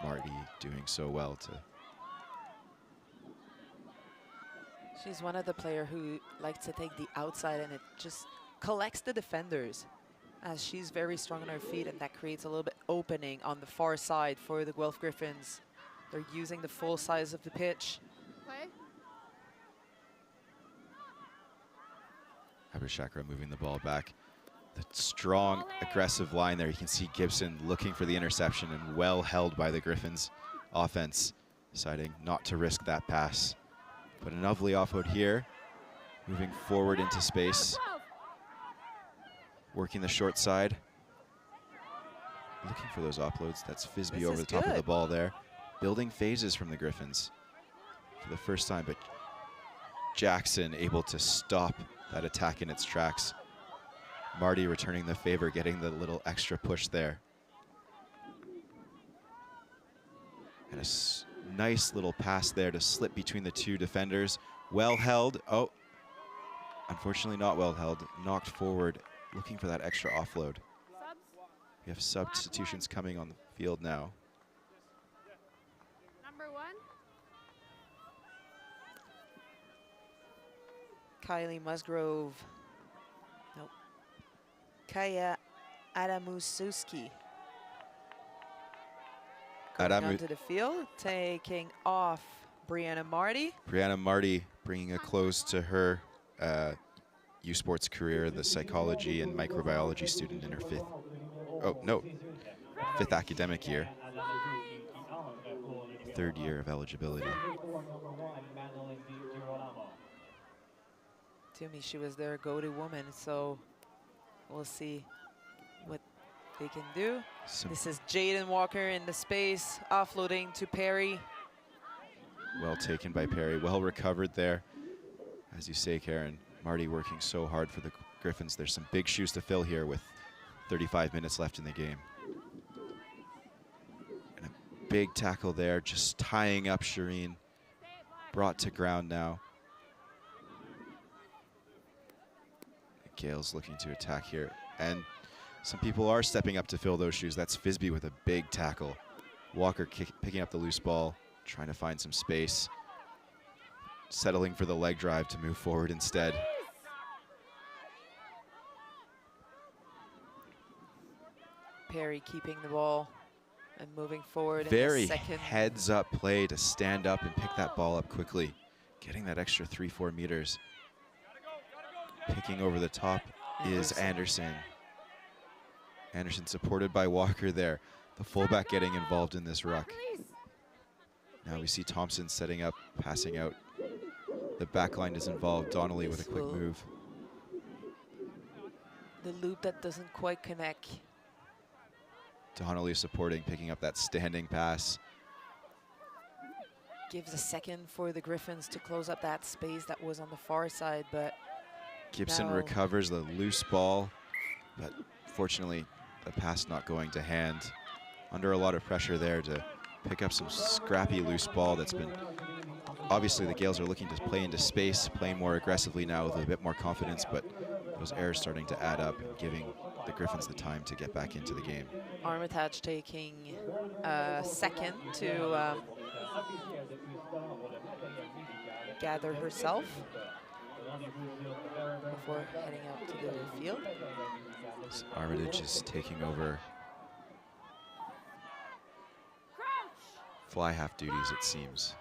Marty doing so well to She's one of the players who likes to take the outside and it just collects the defenders, as she's very strong on her feet, and that creates a little bit opening on the far side for the Guelph Griffins. They're using the full size of the pitch. Play. Abishakra moving the ball back. The strong, aggressive line there. You can see Gibson looking for the interception and well held by the Griffins offense, deciding not to risk that pass. But a lovely offload here, moving forward into space, working the short side, looking for those offloads. That's Fisby over the top of the ball there, building phases from the Griffins for the first time, but Jackson able to stop that attack in its tracks. Marty returning the favor, getting the little extra push there. And a nice little pass there to slip between the two defenders. Well held. Oh, unfortunately not well held. Knocked forward, looking for that extra offload. We have substitutions coming on the field now. Number 1. Kylie Musgrove. Nope. Kaya Adamususki. Going onto the field, taking off Brianna Marty. Brianna Marty bringing a close to her U Sports career, the psychology and microbiology student in her fifth academic year. 3rd year of eligibility. To me, she was their go-to woman, so we'll see what they can do. This is Jaden Walker in the space, offloading to Perry. Well taken by Perry, well recovered there. As you say, Karen, Marty working so hard for the Griffins. There's some big shoes to fill here with 35 minutes left in the game. And a big tackle there, just tying up Shireen. Brought to ground now. The Gales looking to attack here. And some people are stepping up to fill those shoes. That's Fisby with a big tackle. Walker picking up the loose ball, trying to find some space. Settling for the leg drive to move forward instead. Perry keeping the ball and moving forward. Very in the second. heads up play to stand up and pick that ball up quickly. Getting that extra 3-4 meters. Picking over the top is Anderson. Anderson supported by Walker there. The fullback getting involved in this ruck. Now we see Thompson setting up, passing out. The back line is involved. Donnelly with a quick move. The loop that doesn't quite connect. Donnelly supporting, picking up that standing pass. Gives a second for the Griffins to close up that space that was on the far side, but Gibson now recovers the loose ball, but fortunately the pass not going to hand. Under a lot of pressure there to pick up some scrappy loose ball that's been, obviously the Gales are looking to play into space, playing more aggressively now with a bit more confidence, but those errors starting to add up and giving the Griffins the time to get back into the game. Armitage taking a second to gather herself before heading out to the field. So Armitage is taking over fly half duties, it seems.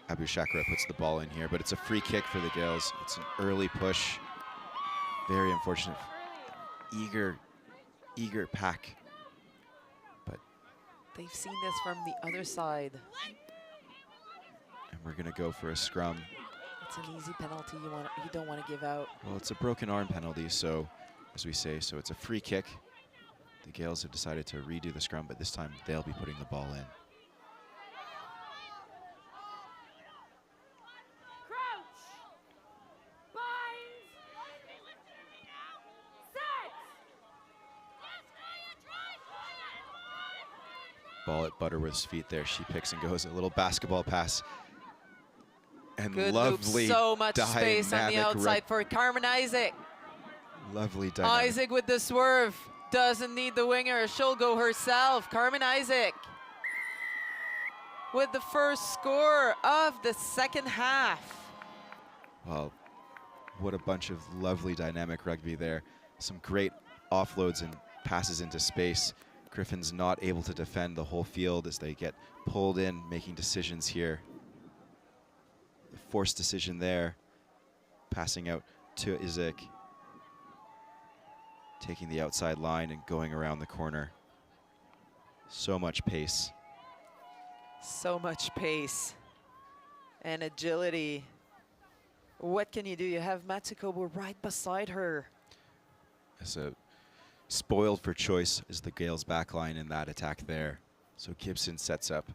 Abu Shakra puts the ball in here, but it's a free kick for the Gales. It's an early push. Very unfortunate. Eager pack. But they've seen this from the other side. And we're gonna go for a scrum. It's an easy penalty you don't want to give out. Well, it's a broken arm penalty, so as we say, so it's a free kick. The Gales have decided to redo the scrum, but this time they'll be putting the ball in. Ball at Butterworth's feet there. She picks and goes. A little basketball pass. And good lovely loop. So much space on the outside for Carmen Isaac. Lovely dynamic. Isaac with the swerve. Doesn't need the winger. She'll go herself. Carmen Isaac. with the first score of the second half. Well, what a bunch of lovely dynamic rugby there. Some great offloads and passes into space. Griffins not able to defend the whole field as they get pulled in, making decisions here. The forced decision there. Passing out to Isaac. Taking the outside line and going around the corner. So much pace. So much pace and agility. What can you do? You have Matsukobo right beside her. As a spoiled for choice is the Gales backline in that attack there. So Gibson sets up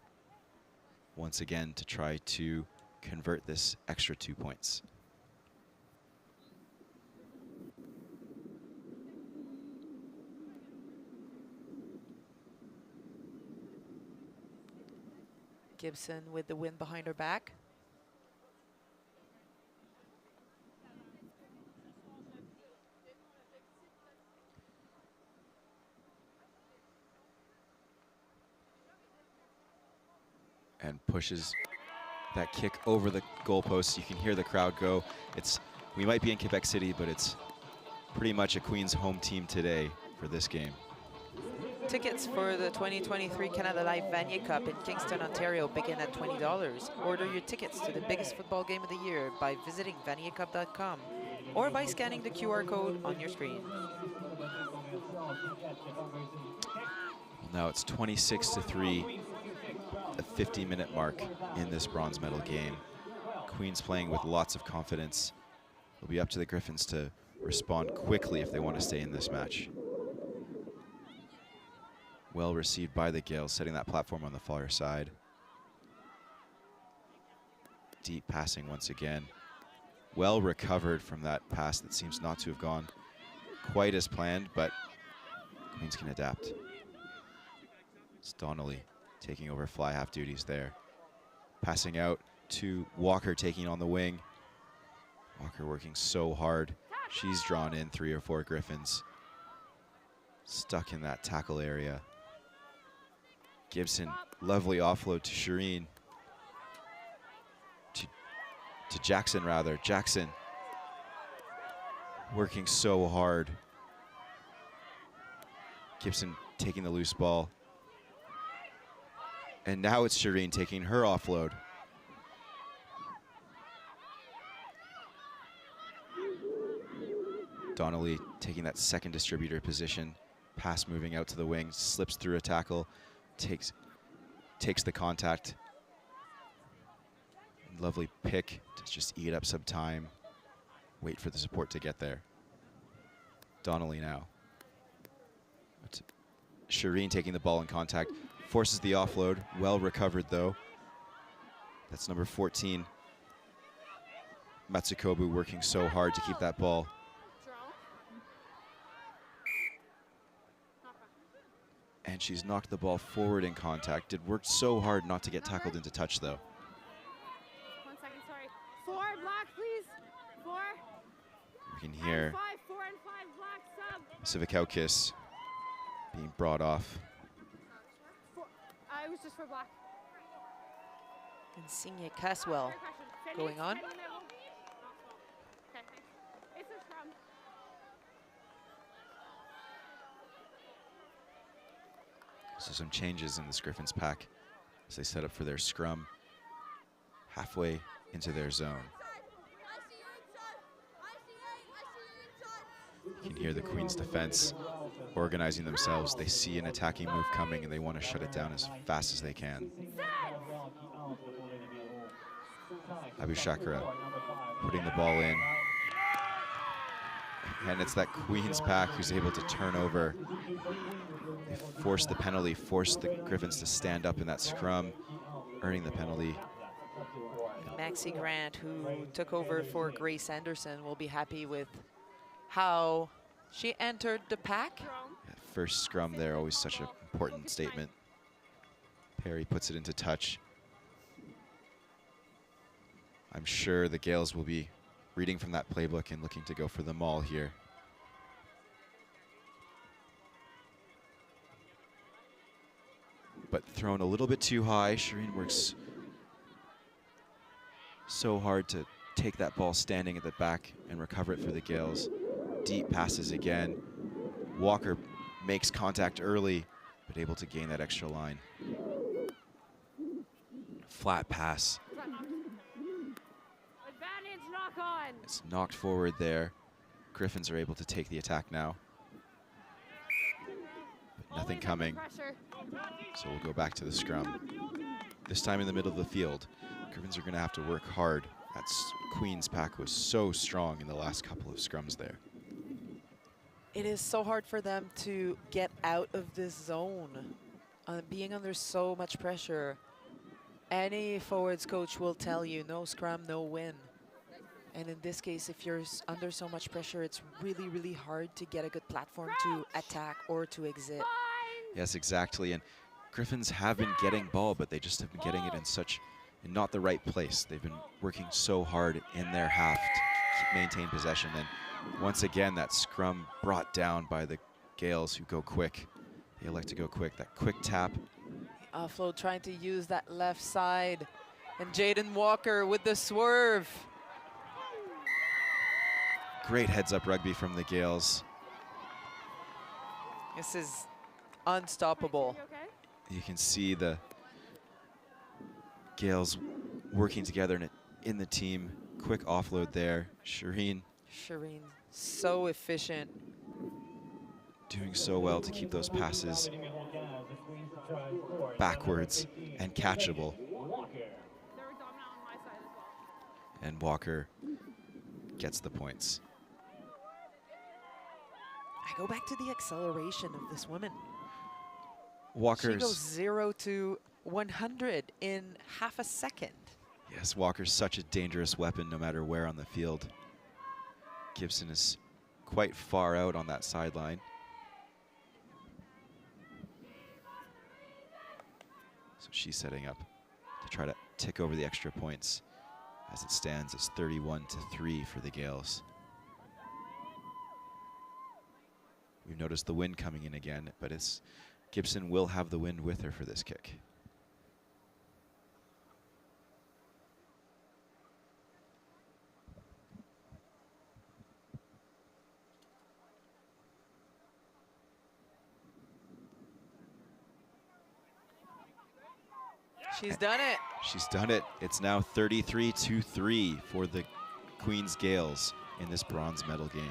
once again to try to convert this extra 2 points. Gibson with the wind behind her back. And pushes that kick over the goalpost. You can hear the crowd go. We might be in Quebec City, but it's pretty much a Queen's home team today for this game. Tickets for the 2023 Canada Life Vanier Cup in Kingston, Ontario begin at $20. Order your tickets to the biggest football game of the year by visiting vaniercup.com or by scanning the QR code on your screen. Now it's 26-3, the 50-minute mark in this bronze medal game. Queens playing with lots of confidence. It'll be up to the Griffins to respond quickly if they want to stay in this match. Well received by the Gales, setting that platform on the far side. Deep passing once again. Well recovered from that pass that seems not to have gone quite as planned, but Queens can adapt. It's Donnelly taking over fly half duties there. Passing out to Walker, taking on the wing. Walker working so hard. She's drawn in 3 or 4 Griffins. Stuck in that tackle area. Gibson, lovely offload to Shireen. To Jackson, rather. Jackson working so hard. Gibson taking the loose ball. And now it's Shireen taking her offload. Donnelly taking that second distributor position. Pass moving out to the wing, slips through a tackle, takes the contact. Lovely pick to just eat up some time. Wait for the support to get there. Donnelly now. Shireen taking the ball in contact. Forces the offload. Well recovered though. That's number 14. Matsukobu working so hard to keep that ball. And she's knocked the ball forward in contact. Did work so hard not to get tackled into touch though. 1 second, sorry. 4 black, please. 4. We can hear 5, 4 and 5 black sub. Sivikaukis being brought off. 4. It was just for black. Insigne Caswell going on. Okay, thanks. It's a scrum. So some changes in this Griffins pack as they set up for their scrum halfway into their zone. You can hear the Queen's defense organizing themselves. They see an attacking move coming and they want to shut it down as fast as they can. Abu Shakra putting the ball in. And it's that Queen's pack who's able to turn over. They forced the penalty, forced the Griffins to stand up in that scrum, earning the penalty. Maxie Grant, who took over for Grace Anderson, will be happy with how she entered the pack. Yeah, first scrum there, always such an important statement. Perry puts it into touch. I'm sure the Gales will be reading from that playbook and looking to go for the maul here. but thrown a little bit too high. Shireen works so hard to take that ball standing at the back and recover it for the Gales. Deep passes again. Walker makes contact early, but able to gain that extra line. Flat pass. Advantage knock on. It's knocked forward there. Griffins are able to take the attack now. But nothing coming. So we'll go back to the scrum. This time in the middle of the field. Griffins are going to have to work hard. That's Queen's pack was so strong in the last couple of scrums there. It is so hard for them to get out of this zone, being under so much pressure. Any forwards coach will tell you, no scrum, no win. And in this case, if you're under so much pressure, it's really, really hard to get a good platform to attack or to exit. Yes, exactly. And Griffins have been getting ball, but they just have been getting it in not the right place. They've been working so hard in their half to maintain possession. And once again, that scrum brought down by the Gales, who go quick. They elect to go quick. That quick tap. Offload trying to use that left side. And Jaden Walker with the swerve. Great heads-up rugby from the Gales. This is unstoppable. You can see the Gales working together in the team. Quick offload there. Shireen so efficient. Doing so well to keep those passes backwards and catchable. And Walker gets the points. I go back to the acceleration of this woman. She goes 0 to 100 in half a second. Yes, Walker's such a dangerous weapon no matter where on the field. Gibson is quite far out on that sideline. So she's setting up to try to tick over the extra points. As it stands, it's 31-3 for the Gales. We've noticed the wind coming in again, but Gibson will have the wind with her for this kick. She's done it. She's done it. It's now 33-3 for the Queen's Gales in this bronze medal game.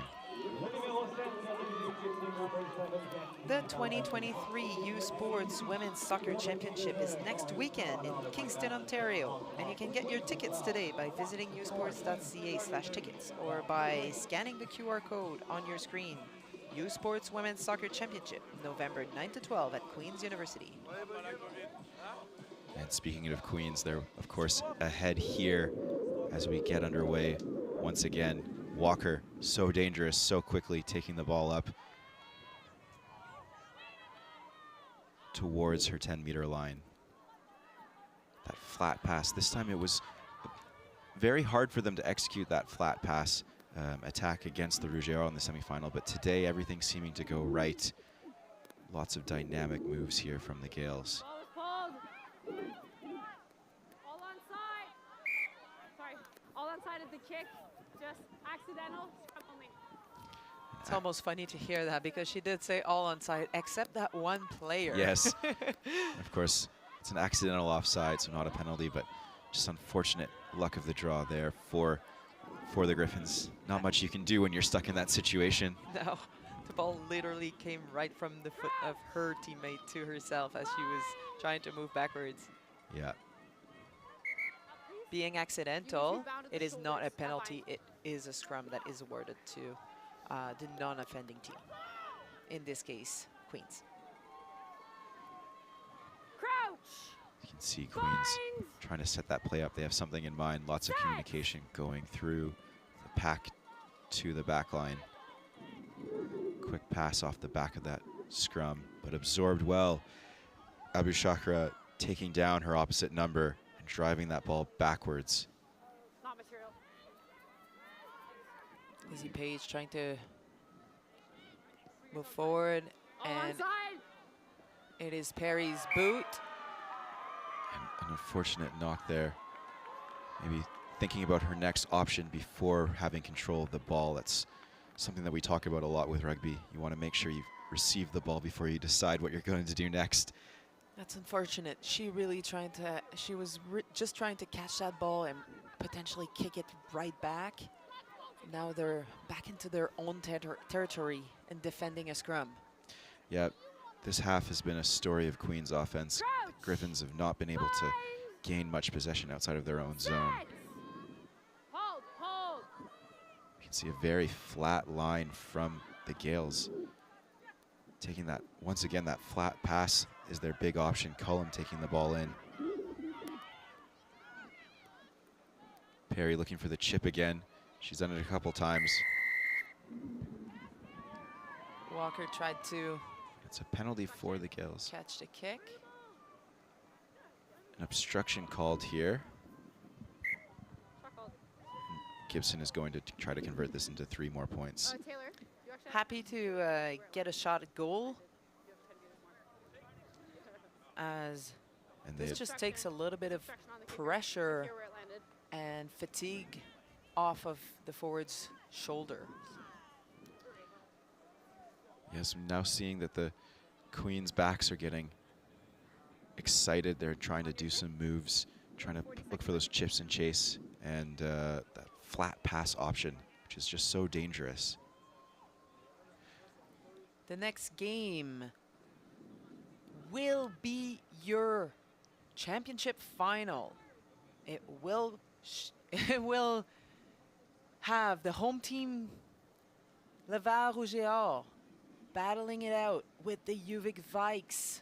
The 2023 U Sports Women's Soccer Championship is next weekend in Kingston, Ontario. And you can get your tickets today by visiting usports.ca/tickets or by scanning the QR code on your screen. U Sports Women's Soccer Championship, November 9 to 12 at Queen's University. And speaking of Queens, they're, of course, ahead here as we get underway. Once again, Walker, so dangerous, so quickly taking the ball up towards her 10-meter line. That flat pass, this time it was very hard for them to execute that flat pass attack against the Rougeaus in the semifinal, but today everything seeming to go right. Lots of dynamic moves here from the Gales. All onside of the kick, just accidental, only. It's almost funny to hear that because she did say all onside except that one player. Yes. Of course, it's an accidental offside, so not a penalty, but just unfortunate luck of the draw there for the Griffins. Not much you can do when you're stuck in that situation. No, the ball literally came right from the foot of her teammate to herself as she was trying to move backwards. Yeah. Being accidental, it is not a penalty. It is a scrum that is awarded to the non-offending team. In this case, Queens. Crouch! You can see Queens trying to set that play up. They have something in mind. Lots of communication going through the pack to the back line. Quick pass off the back of that scrum, but absorbed well. Abu Shakra taking down her opposite number and driving that ball backwards. Not material. Izzy Page trying to move forward, and it is Perry's boot. unfortunate knock there. Maybe thinking about her next option before having control of the ball. That's something that we talk about a lot with rugby. You want to make sure you receive the ball before you decide what you're going to do next. That's unfortunate. She was just trying to catch that ball and potentially kick it right back. Now they're back into their own territory and defending a scrum. Yeah, this half has been a story of Queen's offense. The Griffins have not been able to gain much possession outside of their own zone. You can see a very flat line from the Gales. Taking that, once again, that flat pass is their big option. Cullum taking the ball in. Perry looking for the chip again. She's done it a couple times. Walker tried to... It's a penalty for the Gales. Catch the kick. An obstruction called here. Gibson is going to try to convert this into 3 more points. Happy to get a shot at goal. As this just takes a little bit of pressure and fatigue off of the forward's shoulder. Yes, I'm now seeing that the Queen's backs are getting excited. They're trying to do some moves, trying to look for those chips and chase, and that flat pass option, which is just so dangerous. The next game will be your championship final. It will have the home team Laval Rouge et Or battling it out with the Uvik Vikes.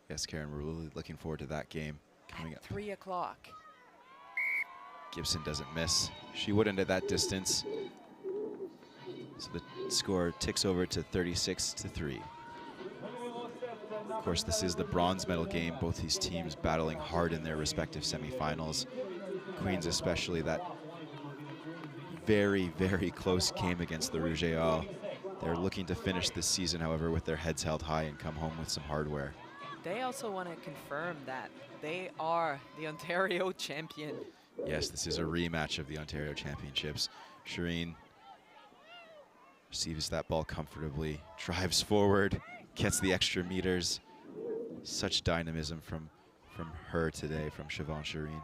Yes, Karen, we're really looking forward to that game coming up. 3 o'clock. Gibson doesn't miss. She wouldn't at that distance. So the score ticks over to 36-3. Of course, this is the bronze medal game. Both these teams battling hard in their respective semifinals. Queens especially, that very, very close game against the Rouge et Or. They're looking to finish this season, however, with their heads held high and come home with some hardware. They also want to confirm that they are the Ontario champion. Yes, this is a rematch of the Ontario Championships. Shireen receives that ball comfortably, drives forward, gets the extra meters. Such dynamism from her today, from Siobhan Shireen.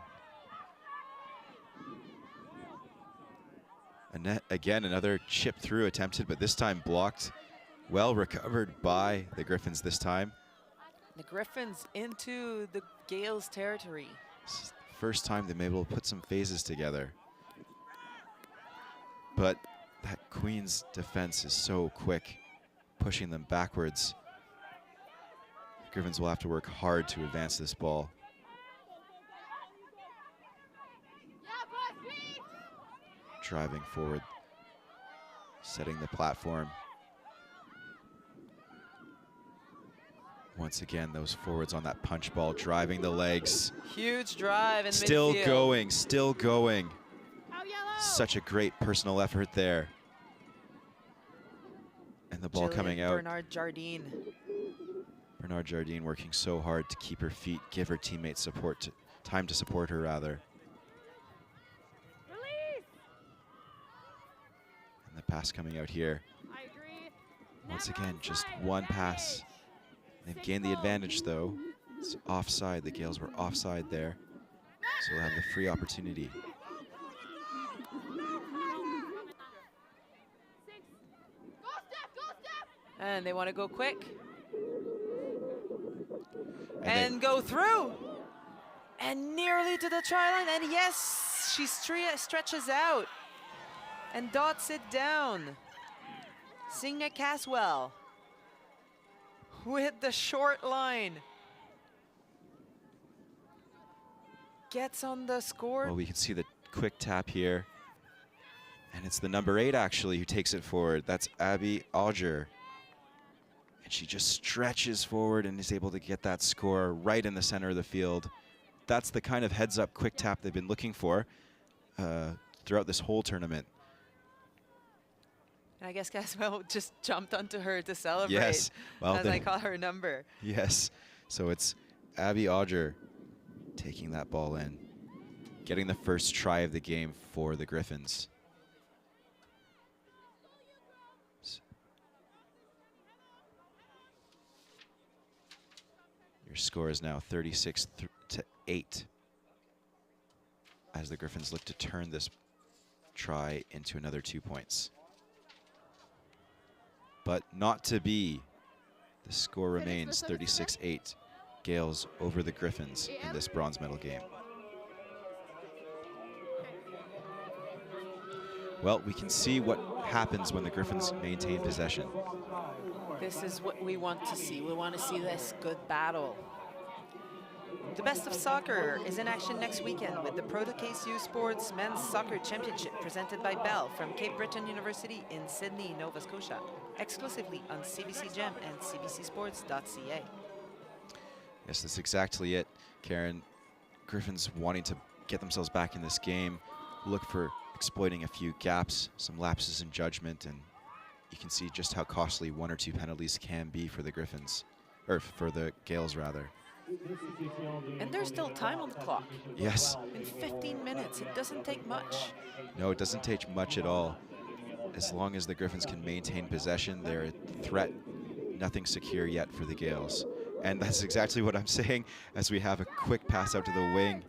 Annette, again, another chip through attempted, but this time blocked. Well recovered by the Griffins this time. The Griffins into the Gales territory. This is the first time they've been able to put some phases together. But that Queen's defense is so quick, pushing them backwards. The Griffins will have to work hard to advance this ball. Driving forward, setting the platform. Once again, those forwards on that punch ball, driving the legs. Huge drive in still midfield. Going, still going. Such a great personal effort there. And the ball coming out. Bernard Jardine. Bernard Jardine working so hard to keep her feet, give her teammates support, time to support her rather. And the pass coming out here. Once again, just one pass. They've gained the advantage though. It's offside, the Gales were offside there. So we'll have the free opportunity. And they want to go quick. And go through. And nearly to the try line. And yes, she stretches out and dots it down. Signa Caswell with the short line. Gets on the score. Well, we can see the quick tap here. And it's the number 8 actually who takes it forward. That's Abby Auger. And she just stretches forward and is able to get that score right in the center of the field. That's the kind of heads-up quick tap they've been looking for throughout this whole tournament. I guess Caswell just jumped onto her to celebrate. Yes. Well, as I call her number. Yes. So it's Abby Odger taking that ball in, getting the first try of the game for the Griffins. Your score is now 36-8 as the Griffins look to turn this try into another 2 points. But not to be. The score remains 36-8. Gales over the Griffins in this bronze medal game. Well, we can see what happens when the Griffins maintain possession. This is what we want to see. We want to see this good battle. The Best of Soccer is in action next weekend with the KCU Sports Men's Soccer Championship presented by Bell from Cape Breton University in Sydney, Nova Scotia, exclusively on CBC Gem and cbcsports.ca. Yes, that's exactly it, Karen. Griffins wanting to get themselves back in this game, look for exploiting a few gaps, some lapses in judgment, and you can see just how costly 1 or 2 penalties can be for the Griffins, or for the Gales rather. And there's still time on the clock. Yes. In 15 minutes, it doesn't take much. No, it doesn't take much at all. As long as the Griffins can maintain possession, they're a threat. Nothing secure yet for the Gales. And that's exactly what I'm saying as we have a quick pass out to the wing.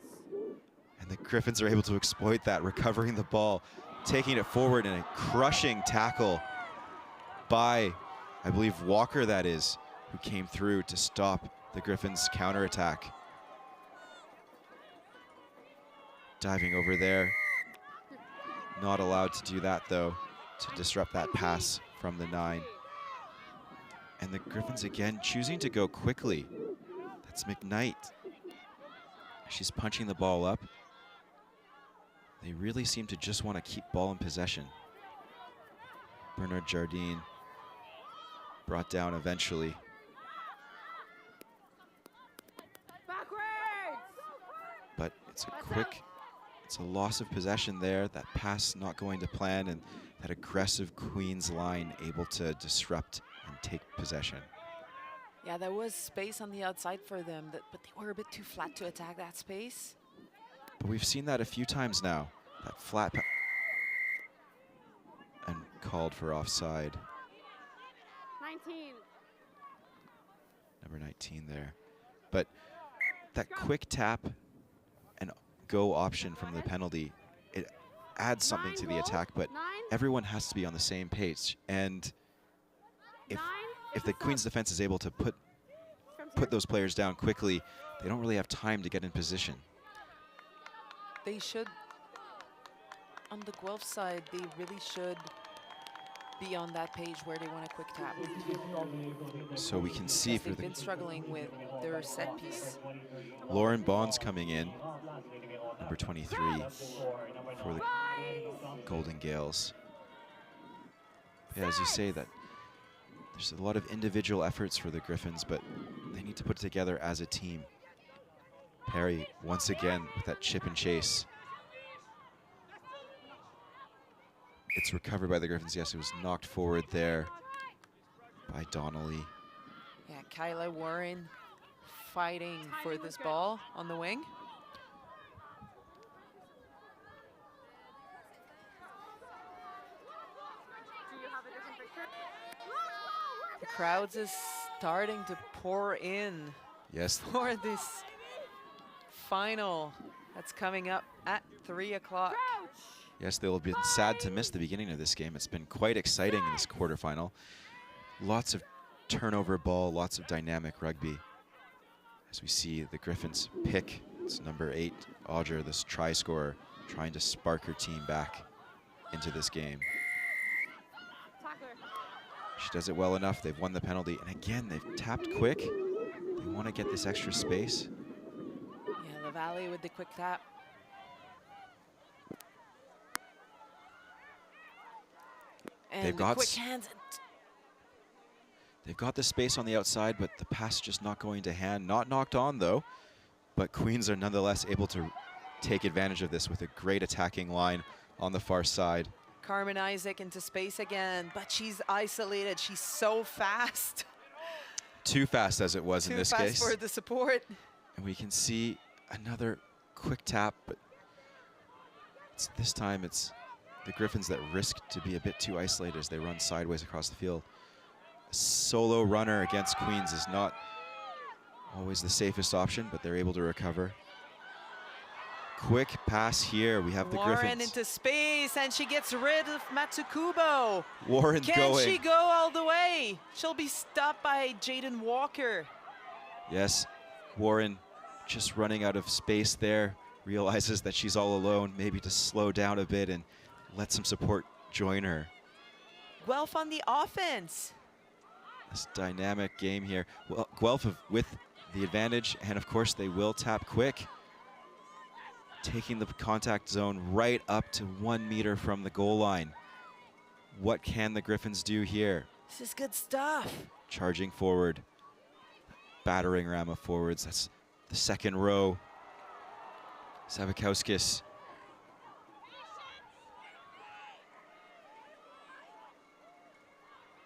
And the Griffins are able to exploit that, recovering the ball, taking it forward in a crushing tackle by, I believe, Walker, that is, who came through to stop the Griffins' counterattack. Diving over there. Not allowed to do that, though, to disrupt that pass from the 9. And the Griffins again choosing to go quickly. That's McKnight. She's punching the ball up. They really seem to just want to keep ball in possession. Bernard Jardine brought down eventually. But it's a loss of possession there. That pass not going to plan, and that aggressive Queens line able to disrupt and take possession. Yeah, there was space on the outside for them, but they were a bit too flat to attack that space. But we've seen that a few times now. That flat and called for offside. 19. Number 19 there. But that quick tap and go option from the penalty, it adds something to the attack, but everyone has to be on the same page. And if the Queen's defense is able to put those players down quickly, they don't really have time to get in position. They should, on the Guelph side, they really should be on that page where they want a quick tap. So we can see for they've been struggling with their set piece. Lauren Bonds coming in, number 23 for the Golden Gales. Yeah, as you say, that there's a lot of individual efforts for the Griffins, but they need to put it together as a team. Perry once again with that chip and chase. It's recovered by the Griffins. Yes, it was knocked forward there by Donnelly. Yeah, Kyla Warren fighting for this ball on the wing. The crowds is starting to pour in. Yes. For this final that's coming up at 3 o'clock. Yes, they'll be sad to miss the beginning of this game. It's been quite exciting in this quarterfinal. Lots of turnover ball, lots of dynamic rugby. As we see the Griffins pick, it's number 8, Audra, this try scorer, trying to spark her team back into this game. She does it well enough. They've won the penalty. And again, they've tapped quick. They want to get this extra space. Yeah, the Valley with the quick tap. And they've got quick hands. They've got the space on the outside, but the pass just not going to hand. Not knocked on, though. But Queens are nonetheless able to take advantage of this with a great attacking line on the far side. Carmen Isaac into space again, but she's isolated. She's so fast. Too fast as it was in this case. Too fast for the support. And we can see another quick tap, but this time it's the Griffins that risk to be a bit too isolated as they run sideways across the field. A solo runner against Queens is not always the safest option, but they're able to recover. Quick pass here. We have the Warren Griffins. into space, and she gets rid of Matsukubo. Warren Can going. she go all the way? She'll be stopped by Jaden Walker. Yes, Warren just running out of space there. Realizes that she's all alone, maybe to slow down a bit and let some support join her. Guelph on the offense. This dynamic game here. Well, Guelph with the advantage, and of course they will tap quick. Taking the contact zone right up to 1 meter from the goal line. What can the Griffins do here? This is good stuff. Charging forward. Battering ram of forwards. That's the second row. Savakowskis.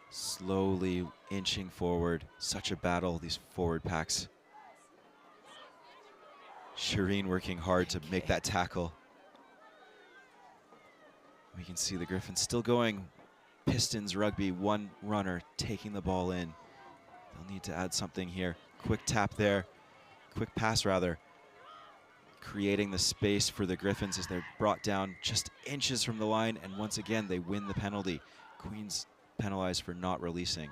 Slowly inching forward. Such a battle, these forward packs. Shireen working hard to make that tackle. We can see the Griffins still going. Pistons rugby, one runner taking the ball in. They'll need to add something here. Quick tap there. Quick pass, rather. Creating the space for the Griffins as they're brought down just inches from the line, and once again they win the penalty. Queens penalized for not releasing.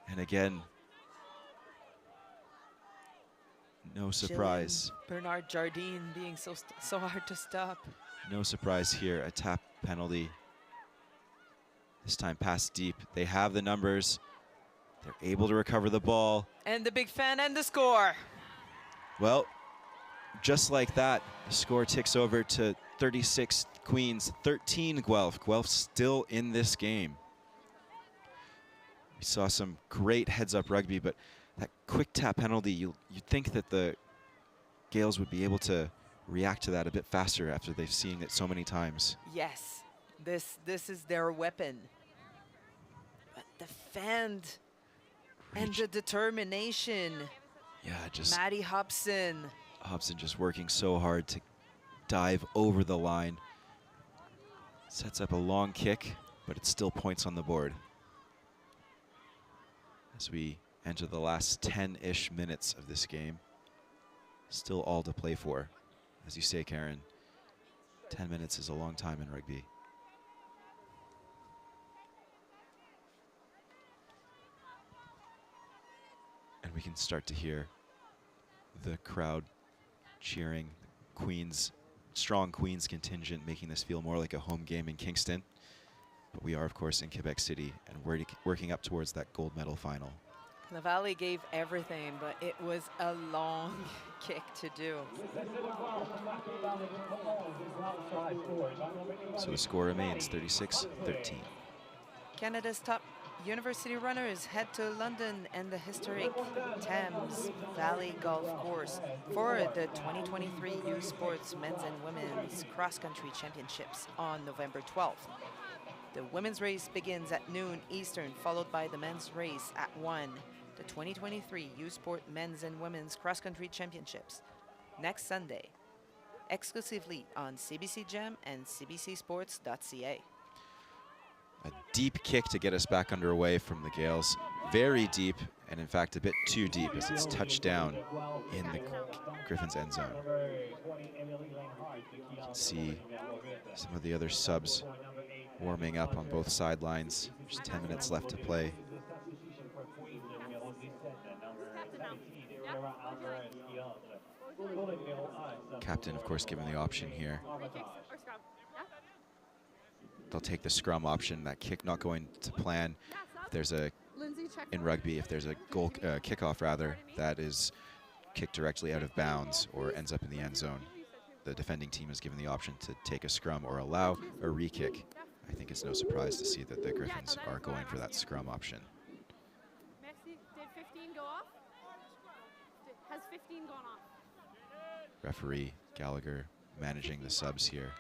And again, no surprise. Jillian Bernard Jardine being so hard to stop. No surprise here, a tap penalty. This time pass deep. They have the numbers. They're able to recover the ball. And the big fan and the score. Well, just like that, the score ticks over to 36 Queens, 13 Guelph. Guelph still in this game. We saw some great heads-up rugby, but that quick tap penalty, you'd think that the Gales would be able to react to that a bit faster after they've seen it so many times. Yes, this is their weapon. But defend and the determination. Yeah, just Maddie Hobson. Hobson just working so hard to dive over the line. Sets up a long kick, but it's still points on the board. As we enter the last 10-ish minutes of this game. Still all to play for. As you say, Karen, 10 minutes is a long time in rugby. And we can start to hear the crowd cheering. Queens, strong Queens contingent, making this feel more like a home game in Kingston. But we are, of course, in Quebec City, and we're working up towards that gold medal final. The Valley gave everything, but it was a long kick to do. So the score remains 36-13. Canada's top university runners head to London and the historic Thames Valley Golf Course for the 2023 U Sports Men's and Women's Cross Country Championships on November 12th. The women's race begins at noon Eastern, followed by the men's race at 1. The 2023 U Sport Men's and Women's Cross Country Championships next Sunday, exclusively on CBC Gem and cbcsports.ca. A deep kick to get us back underway from the Gales. Very deep, and in fact a bit too deep as it's touched down in the Griffins' end zone. You can see some of the other subs warming up on both sidelines. Just 10 minutes left to play. Captain, of course, given the option here. They'll take the scrum option, that kick not going to plan. If there's a, in rugby, if there's a goal, kickoff rather, that is kicked directly out of bounds or ends up in the end zone, the defending team is given the option to take a scrum or allow a re-kick. I think it's no surprise to see that the Griffins are going for that scrum option. Merci. Did 15 go off? Has 15 gone off? Referee Gallagher managing the subs here.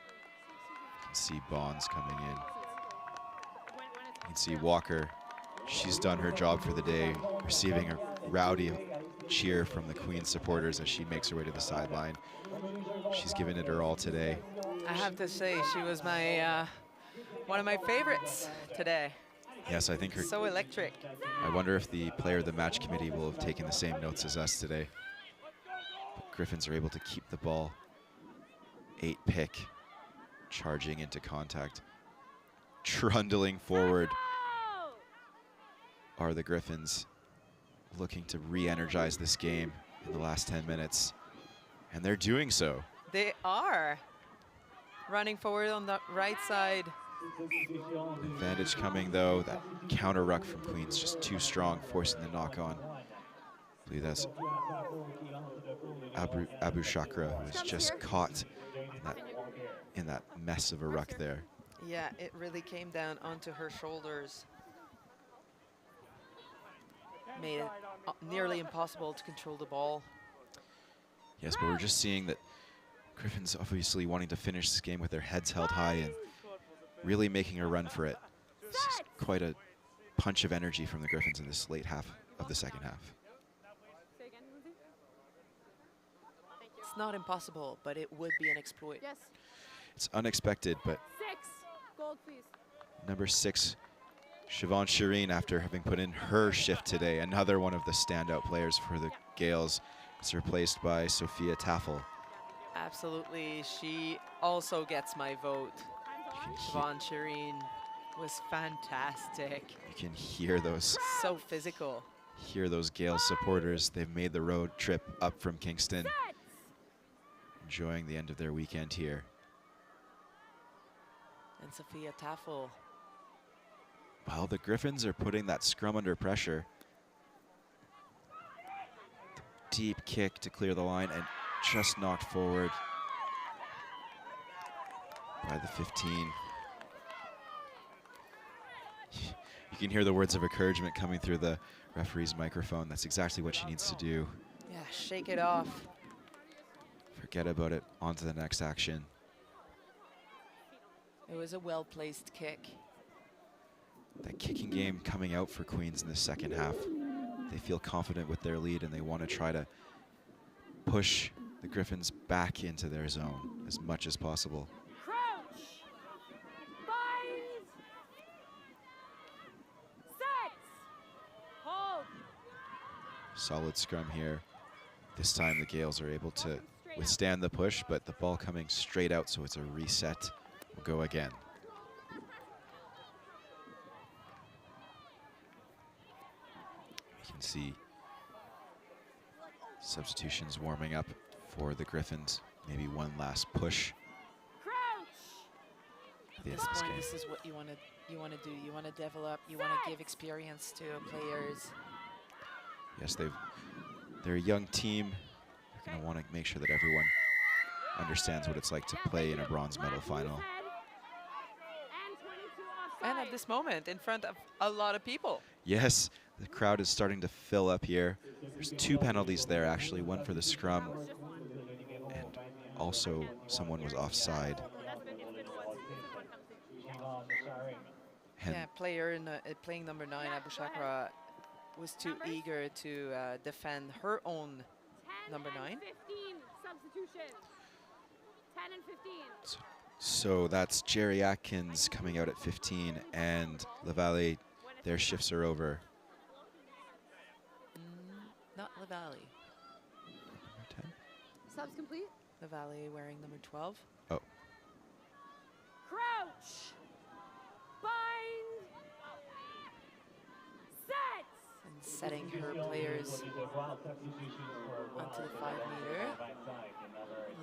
You can see Bonds coming in. You can see Walker. She's done her job for the day, receiving a rowdy cheer from the Queens supporters as she makes her way to the sideline. She's given it her all today. I have to say, she was my one of my favorites today. Yes, I think her. So electric. I wonder if the player of the match committee will have taken the same notes as us today. But Griffins are able to keep the ball. 8 pick, charging into contact. Trundling forward are the Griffins, looking to re-energize this game in the last 10 minutes. And they're doing so. They are. Running forward on the right side. Advantage coming though. That counter ruck from Queens just too strong, forcing the knock on. I believe that's Abu Shakra, who was just caught in that mess of a ruck there. Yeah, it really came down onto her shoulders. Made it nearly impossible to control the ball. Yes, but we're just seeing that Griffins obviously wanting to finish this game with their heads held high and really making a run for it. This is quite a punch of energy from the Griffins in this late half of the second half. It's not impossible, but it would be an exploit. Yes. It's unexpected, but 6. Gold, please. number 6, Siobhan Shireen, after having put in her shift today, another one of the standout players for the Gales, is replaced by Sophia Taffel. Absolutely. She also gets my vote. Siobhan Shireen was fantastic. You can hear those. So physical. Hear those Gales supporters. They've made the road trip up from Kingston. Enjoying the end of their weekend here. And Sophia Taffel. Well, the Griffins are putting that scrum under pressure. Deep kick to clear the line and just knocked forward by the 15. You can hear the words of encouragement coming through the referee's microphone. That's exactly what she needs to do. Yeah, shake it off. Forget about it. On to the next action. It was a well-placed kick. That kicking game coming out for Queens in the second half. They feel confident with their lead and they want to try to push the Griffins back into their zone as much as possible. Crouch. Bind. Set. Hold. Solid scrum here. This time the Gales are able to withstand the push, but the ball coming straight out, so it's a reset. We'll go again. You can see substitutions warming up for the Griffins. Maybe one last push. At the end of this game. This is what you want to do. You want to develop. You want to give experience to players. Yes, they're a young team. They're going to want to make sure that everyone understands what it's like to play in a bronze medal final. And at this moment, in front of a lot of people. Yes, the crowd is starting to fill up here. There's 2 penalties there, actually. One for the scrum, and also someone was offside. Yeah, player playing number 9, Abu Shakra, was too eager to defend her own number 9. 15 substitution. 10 and 15. So that's Jerry Atkins coming out at 15, and Lavalle, their shifts are over. Not Lavalle. Number 10? Subs complete. Lavalle wearing number 12. Oh. Crouch. Bind. Set. And setting her players onto the 5-meter.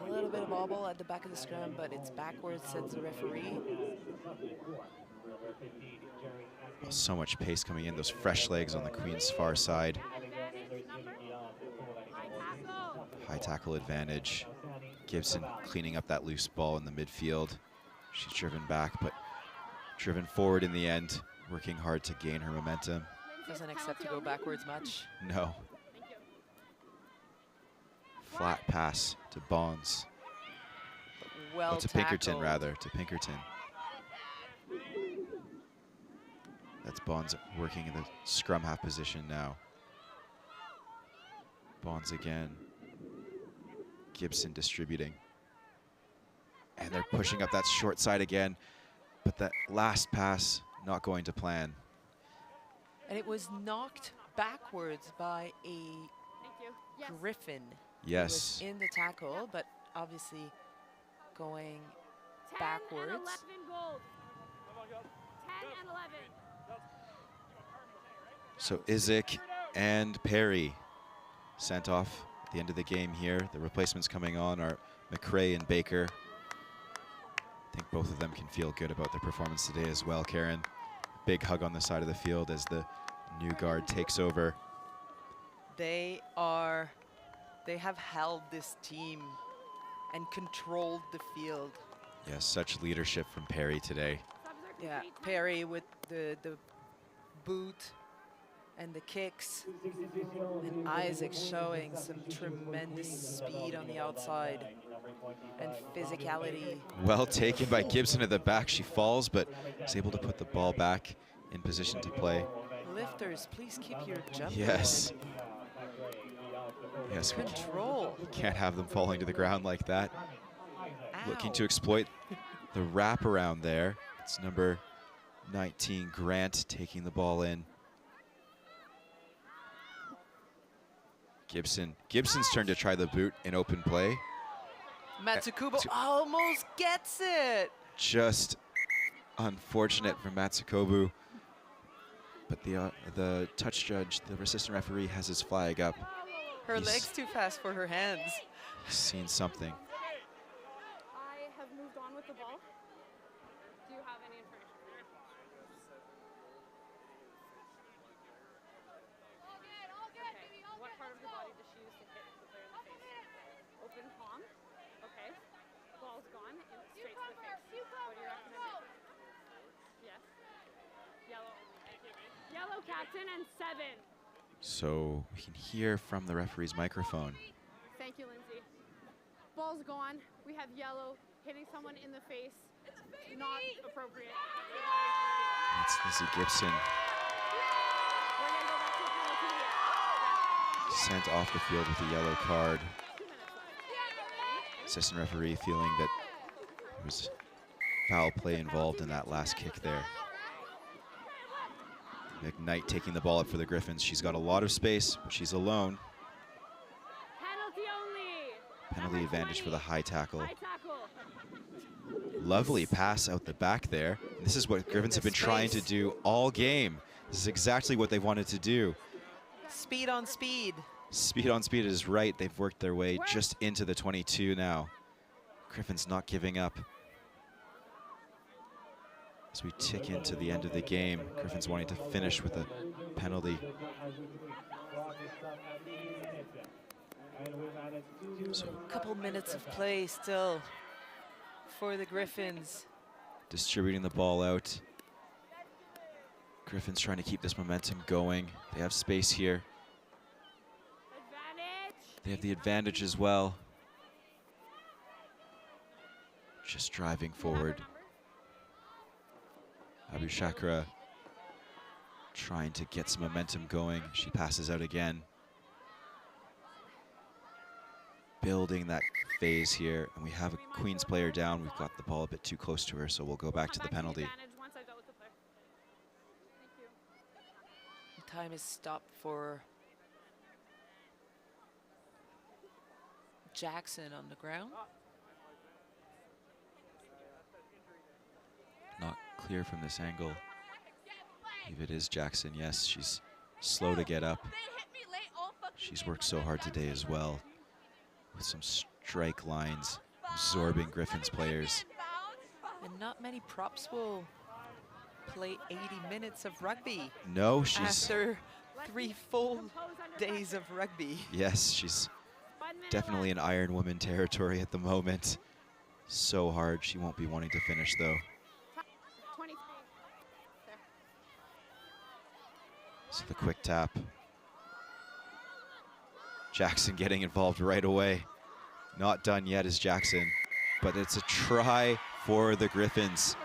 A little bit of bobble at the back of the scrum, but it's backwards, says the referee. Well, so much pace coming in. Those fresh legs on the Queen's far side. High tackle advantage. Gibson cleaning up that loose ball in the midfield. She's driven back, but driven forward in the end, working hard to gain her momentum. Doesn't accept to go backwards much. No. Flat pass to Bonds. Well to tackled. Pinkerton, rather. To Pinkerton. That's Bonds working in the scrum half position now. Bonds again. Gibson distributing. And they're pushing up that short side again. But that last pass not going to plan. And it was knocked backwards by a Griffin. Yes. Who was in the tackle, but obviously going backwards. 10 and 11 gold. 10 and 11. So Izik and Perry sent off at the end of the game here. The replacements coming on are McRae and Baker. I think both of them can feel good about their performance today as well, Karen. Big hug on the side of the field as the new guard takes over. They have held this team and controlled the field. Yes, such leadership from Perry today. Yeah, Perry with the boot and the kicks, and Isaac showing some tremendous speed on the outside and physicality. Well taken by Gibson at the back. She falls, but is able to put the ball back in position to play. Lifters, please keep your jump. Yes. Yes, Control. we can't have them falling to the ground like that. Ow. Looking to exploit the wraparound there. It's number 19, Grant, taking the ball in. Gibson's turn to try the boot in open play. Matsukubo almost gets it. Just unfortunate for Matsukobu. But the touch judge, the assistant referee, has his flag up. Her leg's too fast for her hands. He's seen something. I have moved on with the ball. Do you have any information for me? Okay. What part of the body does she use to hit the player in the face? Open palm. Okay. Ball's gone and straight to the face. What do you recommend? Yes. Yellow only. Yellow, captain, and 7. So we can hear from the referee's microphone. Thank you, Lindsay. Ball's gone. We have yellow. Hitting someone in the face. Not appropriate. That's Lizzie Gibson. We're going to go back to the penalty. Sent off the field with a yellow card. Assistant referee feeling that there was foul play involved in that last kick there. McKnight taking the ball up for the Griffins. She's got a lot of space, but she's alone. Penalty only. Penalty advantage for the high tackle. High tackle. Lovely pass out the back there. This is what Griffins have been trying to do all game. This is exactly what they wanted to do. Speed on speed. Speed on speed is right. They've worked their way just into the 22 now. Griffins not giving up. As we tick into the end of the game, Griffins wanting to finish with a penalty. So a couple minutes of play still for the Griffins. Distributing the ball out. Griffins trying to keep this momentum going. They have space here. They have the advantage as well. Just driving forward. Abu Shakra trying to get some momentum going. She passes out again. Building that phase here, and we have a Queens player down. We've got the ball a bit too close to her, so we'll go back to the penalty. Time is stopped for Jackson on the ground. Not clear from this angle. I believe it is Jackson. Yes, she's slow to get up. She's worked so hard today as well, with some strike lines, absorbing Griffins players. And not many props will play 80 minutes of rugby. No, she's... After 3 full days of rugby. Yes, she's definitely in Iron Woman territory at the moment. So hard, she won't be wanting to finish though. 23. So the quick tap. Jackson getting involved right away. Not done yet is Jackson, but it's a try for the Griffins.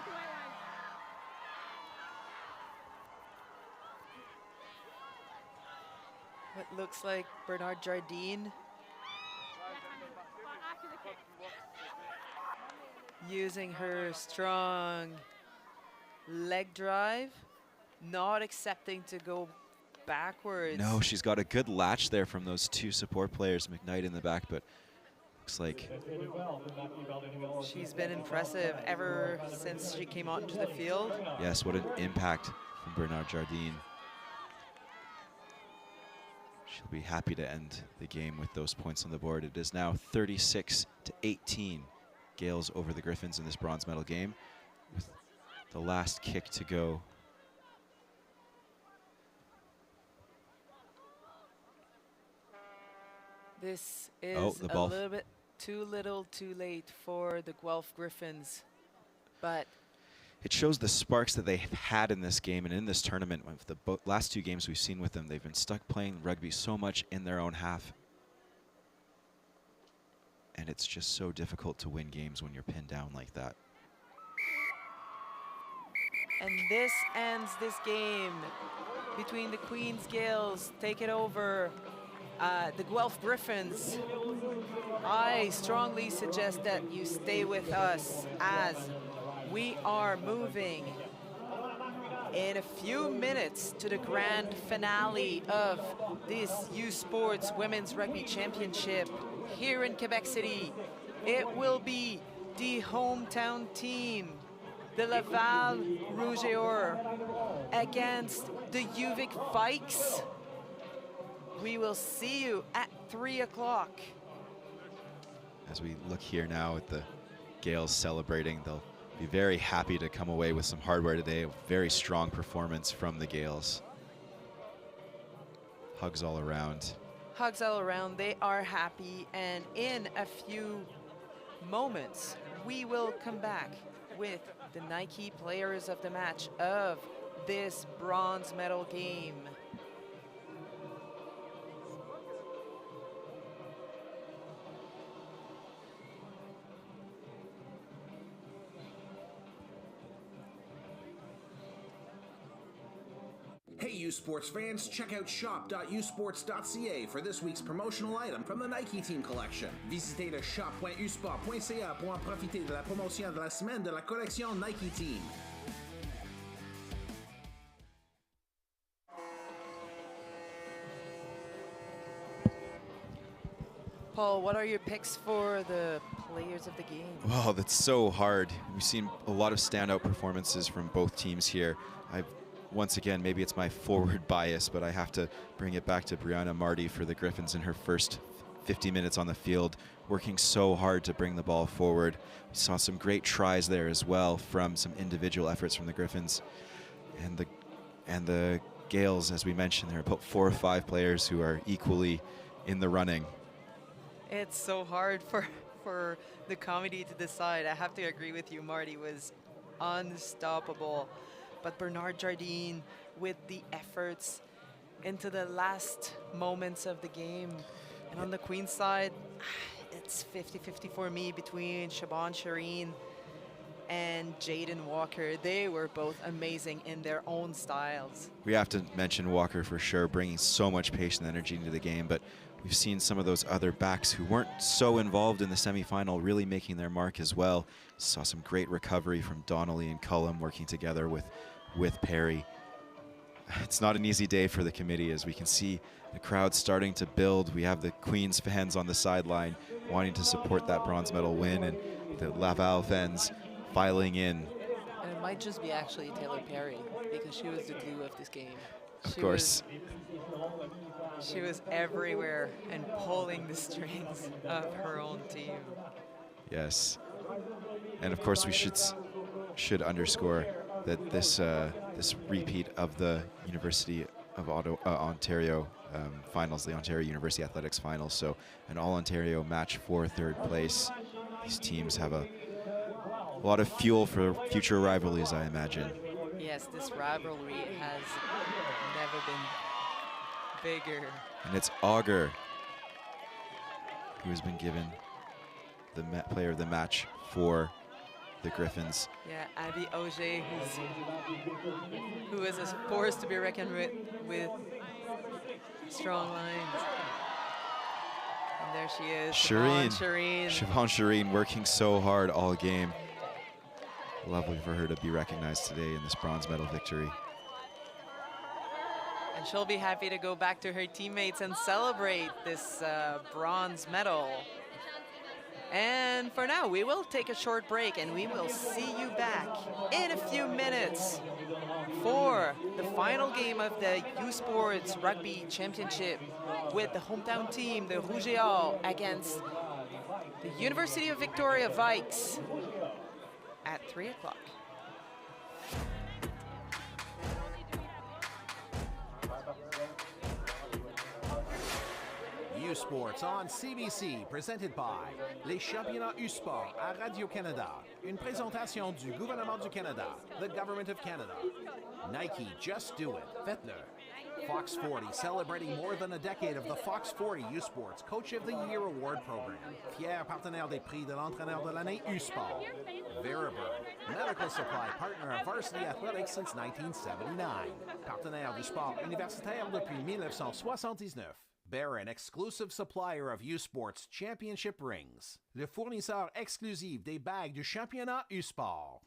What looks like Bernard Jardine using her strong leg drive, not accepting to go backwards. No, she's got a good latch there from those two support players, McKnight in the back, but looks like she's been impressive ever since she came out into the field. yes, what an impact from Bernard Jardine. She'll be happy to end the game with those points on the board. It is now 36-18, Gales over the Griffins in this bronze medal game, with the last kick to go. This is the a ball. little bit too little too late for the Guelph Griffins, but It shows the sparks that they've had in this game and in this tournament. With the last two games we've seen with them, they've been stuck playing rugby so much in their own half. And it's just so difficult to win games when you're pinned down like that. and this ends this game between the Queen's Gales. Take it over. The Guelph Griffins. I strongly suggest that you stay with us as we are moving in a few minutes to the grand finale of this U Sports Women's Rugby Championship here in Quebec City. It will be the hometown team, the Laval Rouge et Or, against the UVic Vikes. We will see you at 3 o'clock. As we look here now at the Gales celebrating, they'll be very happy to come away with some hardware today. A very strong performance from the Gales. Hugs all around. Hugs all around. They are happy, and in a few moments we will come back with the Nike Players of the Match of this bronze medal game. Hey, U Sports fans, check out shop.usports.ca for this week's promotional item from the Nike Team Collection. Visitez le shop.usport.ca pour en profiter de la promotion de la semaine de la collection Nike Team. Paul, what are your picks for the players of the game? Wow, that's so hard. We've seen a lot of standout performances from both teams here. Once again, maybe it's my forward bias, but I have to bring it back to Brianna Marty for the Griffins in her first 50 minutes on the field, working so hard to bring the ball forward. We saw some great tries there as well from some individual efforts from the Griffins. And the Gales, as we mentioned, there are about 4 or 5 players who are equally in the running. It's so hard for the committee to decide. I have to agree with you. Marty was unstoppable. But Bernard Jardine with the efforts into the last moments of the game. And on the Queen's side, it's 50-50 for me between Siobhan Shireen and Jaden Walker. They were both amazing in their own styles. We have to mention Walker for sure, bringing so much pace and energy into the game, but we've seen some of those other backs who weren't so involved in the semifinal really making their mark as well. Saw some great recovery from Donnelly and Cullum working together with Perry. It's not an easy day for the committee, as we can see the crowd starting to build. We have the Queen's fans on the sideline wanting to support that bronze medal win, and the Laval fans filing in. And it might just be actually Taylor Perry, because she was the glue of this game. Of course. She was everywhere and pulling the strings of her own team. Yes. And of course we should underscore that this repeat of the University of Ontario finals, the Ontario University Athletics finals, so an all-Ontario match for 3rd place. These teams have a lot of fuel for future rivalries, I imagine. Yes, this rivalry has never been bigger. And it's Auger who has been given the player of the match for the Griffins. Yeah, Abby Auger, who is a force to be reckoned with Strong lines. And there she is, Shireen. Siobhan Shireen working so hard all game. Lovely for her to be recognized today in this bronze medal victory. And she'll be happy to go back to her teammates and celebrate this bronze medal. And for now, we will take a short break and we will see you back in a few minutes for the final game of the U Sports Rugby Championship with the hometown team, the Rouge et Or, against the University of Victoria Vikes at 3 o'clock. U Sports on CBC, presented by les championnats U Sport à Radio-Canada. Une présentation du gouvernement du Canada, the Government of Canada. Nike, just do it. Faites-le. Fox 40, celebrating more than a decade of the Fox 40 U Sports Coach of the Year Award Program. Fier partenaire des prix de l'entraîneur de l'année U Sport. Veriburn, medical supply partner of Varsity Athletics since 1979. Partenaire du sport universitaire depuis 1979. Barron, exclusive supplier of U Sports Championship rings. Le fournisseur exclusif des bagues du championnat U Sport.